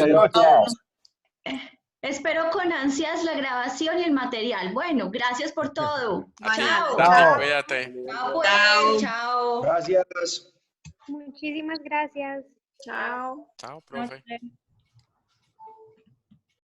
Espero con ansias la grabación y el material. Bueno, gracias por todo. Chao. Chao. Cuídate. Chao, pues. Chao. Gracias. Muchísimas gracias. Chao. Chao, profe.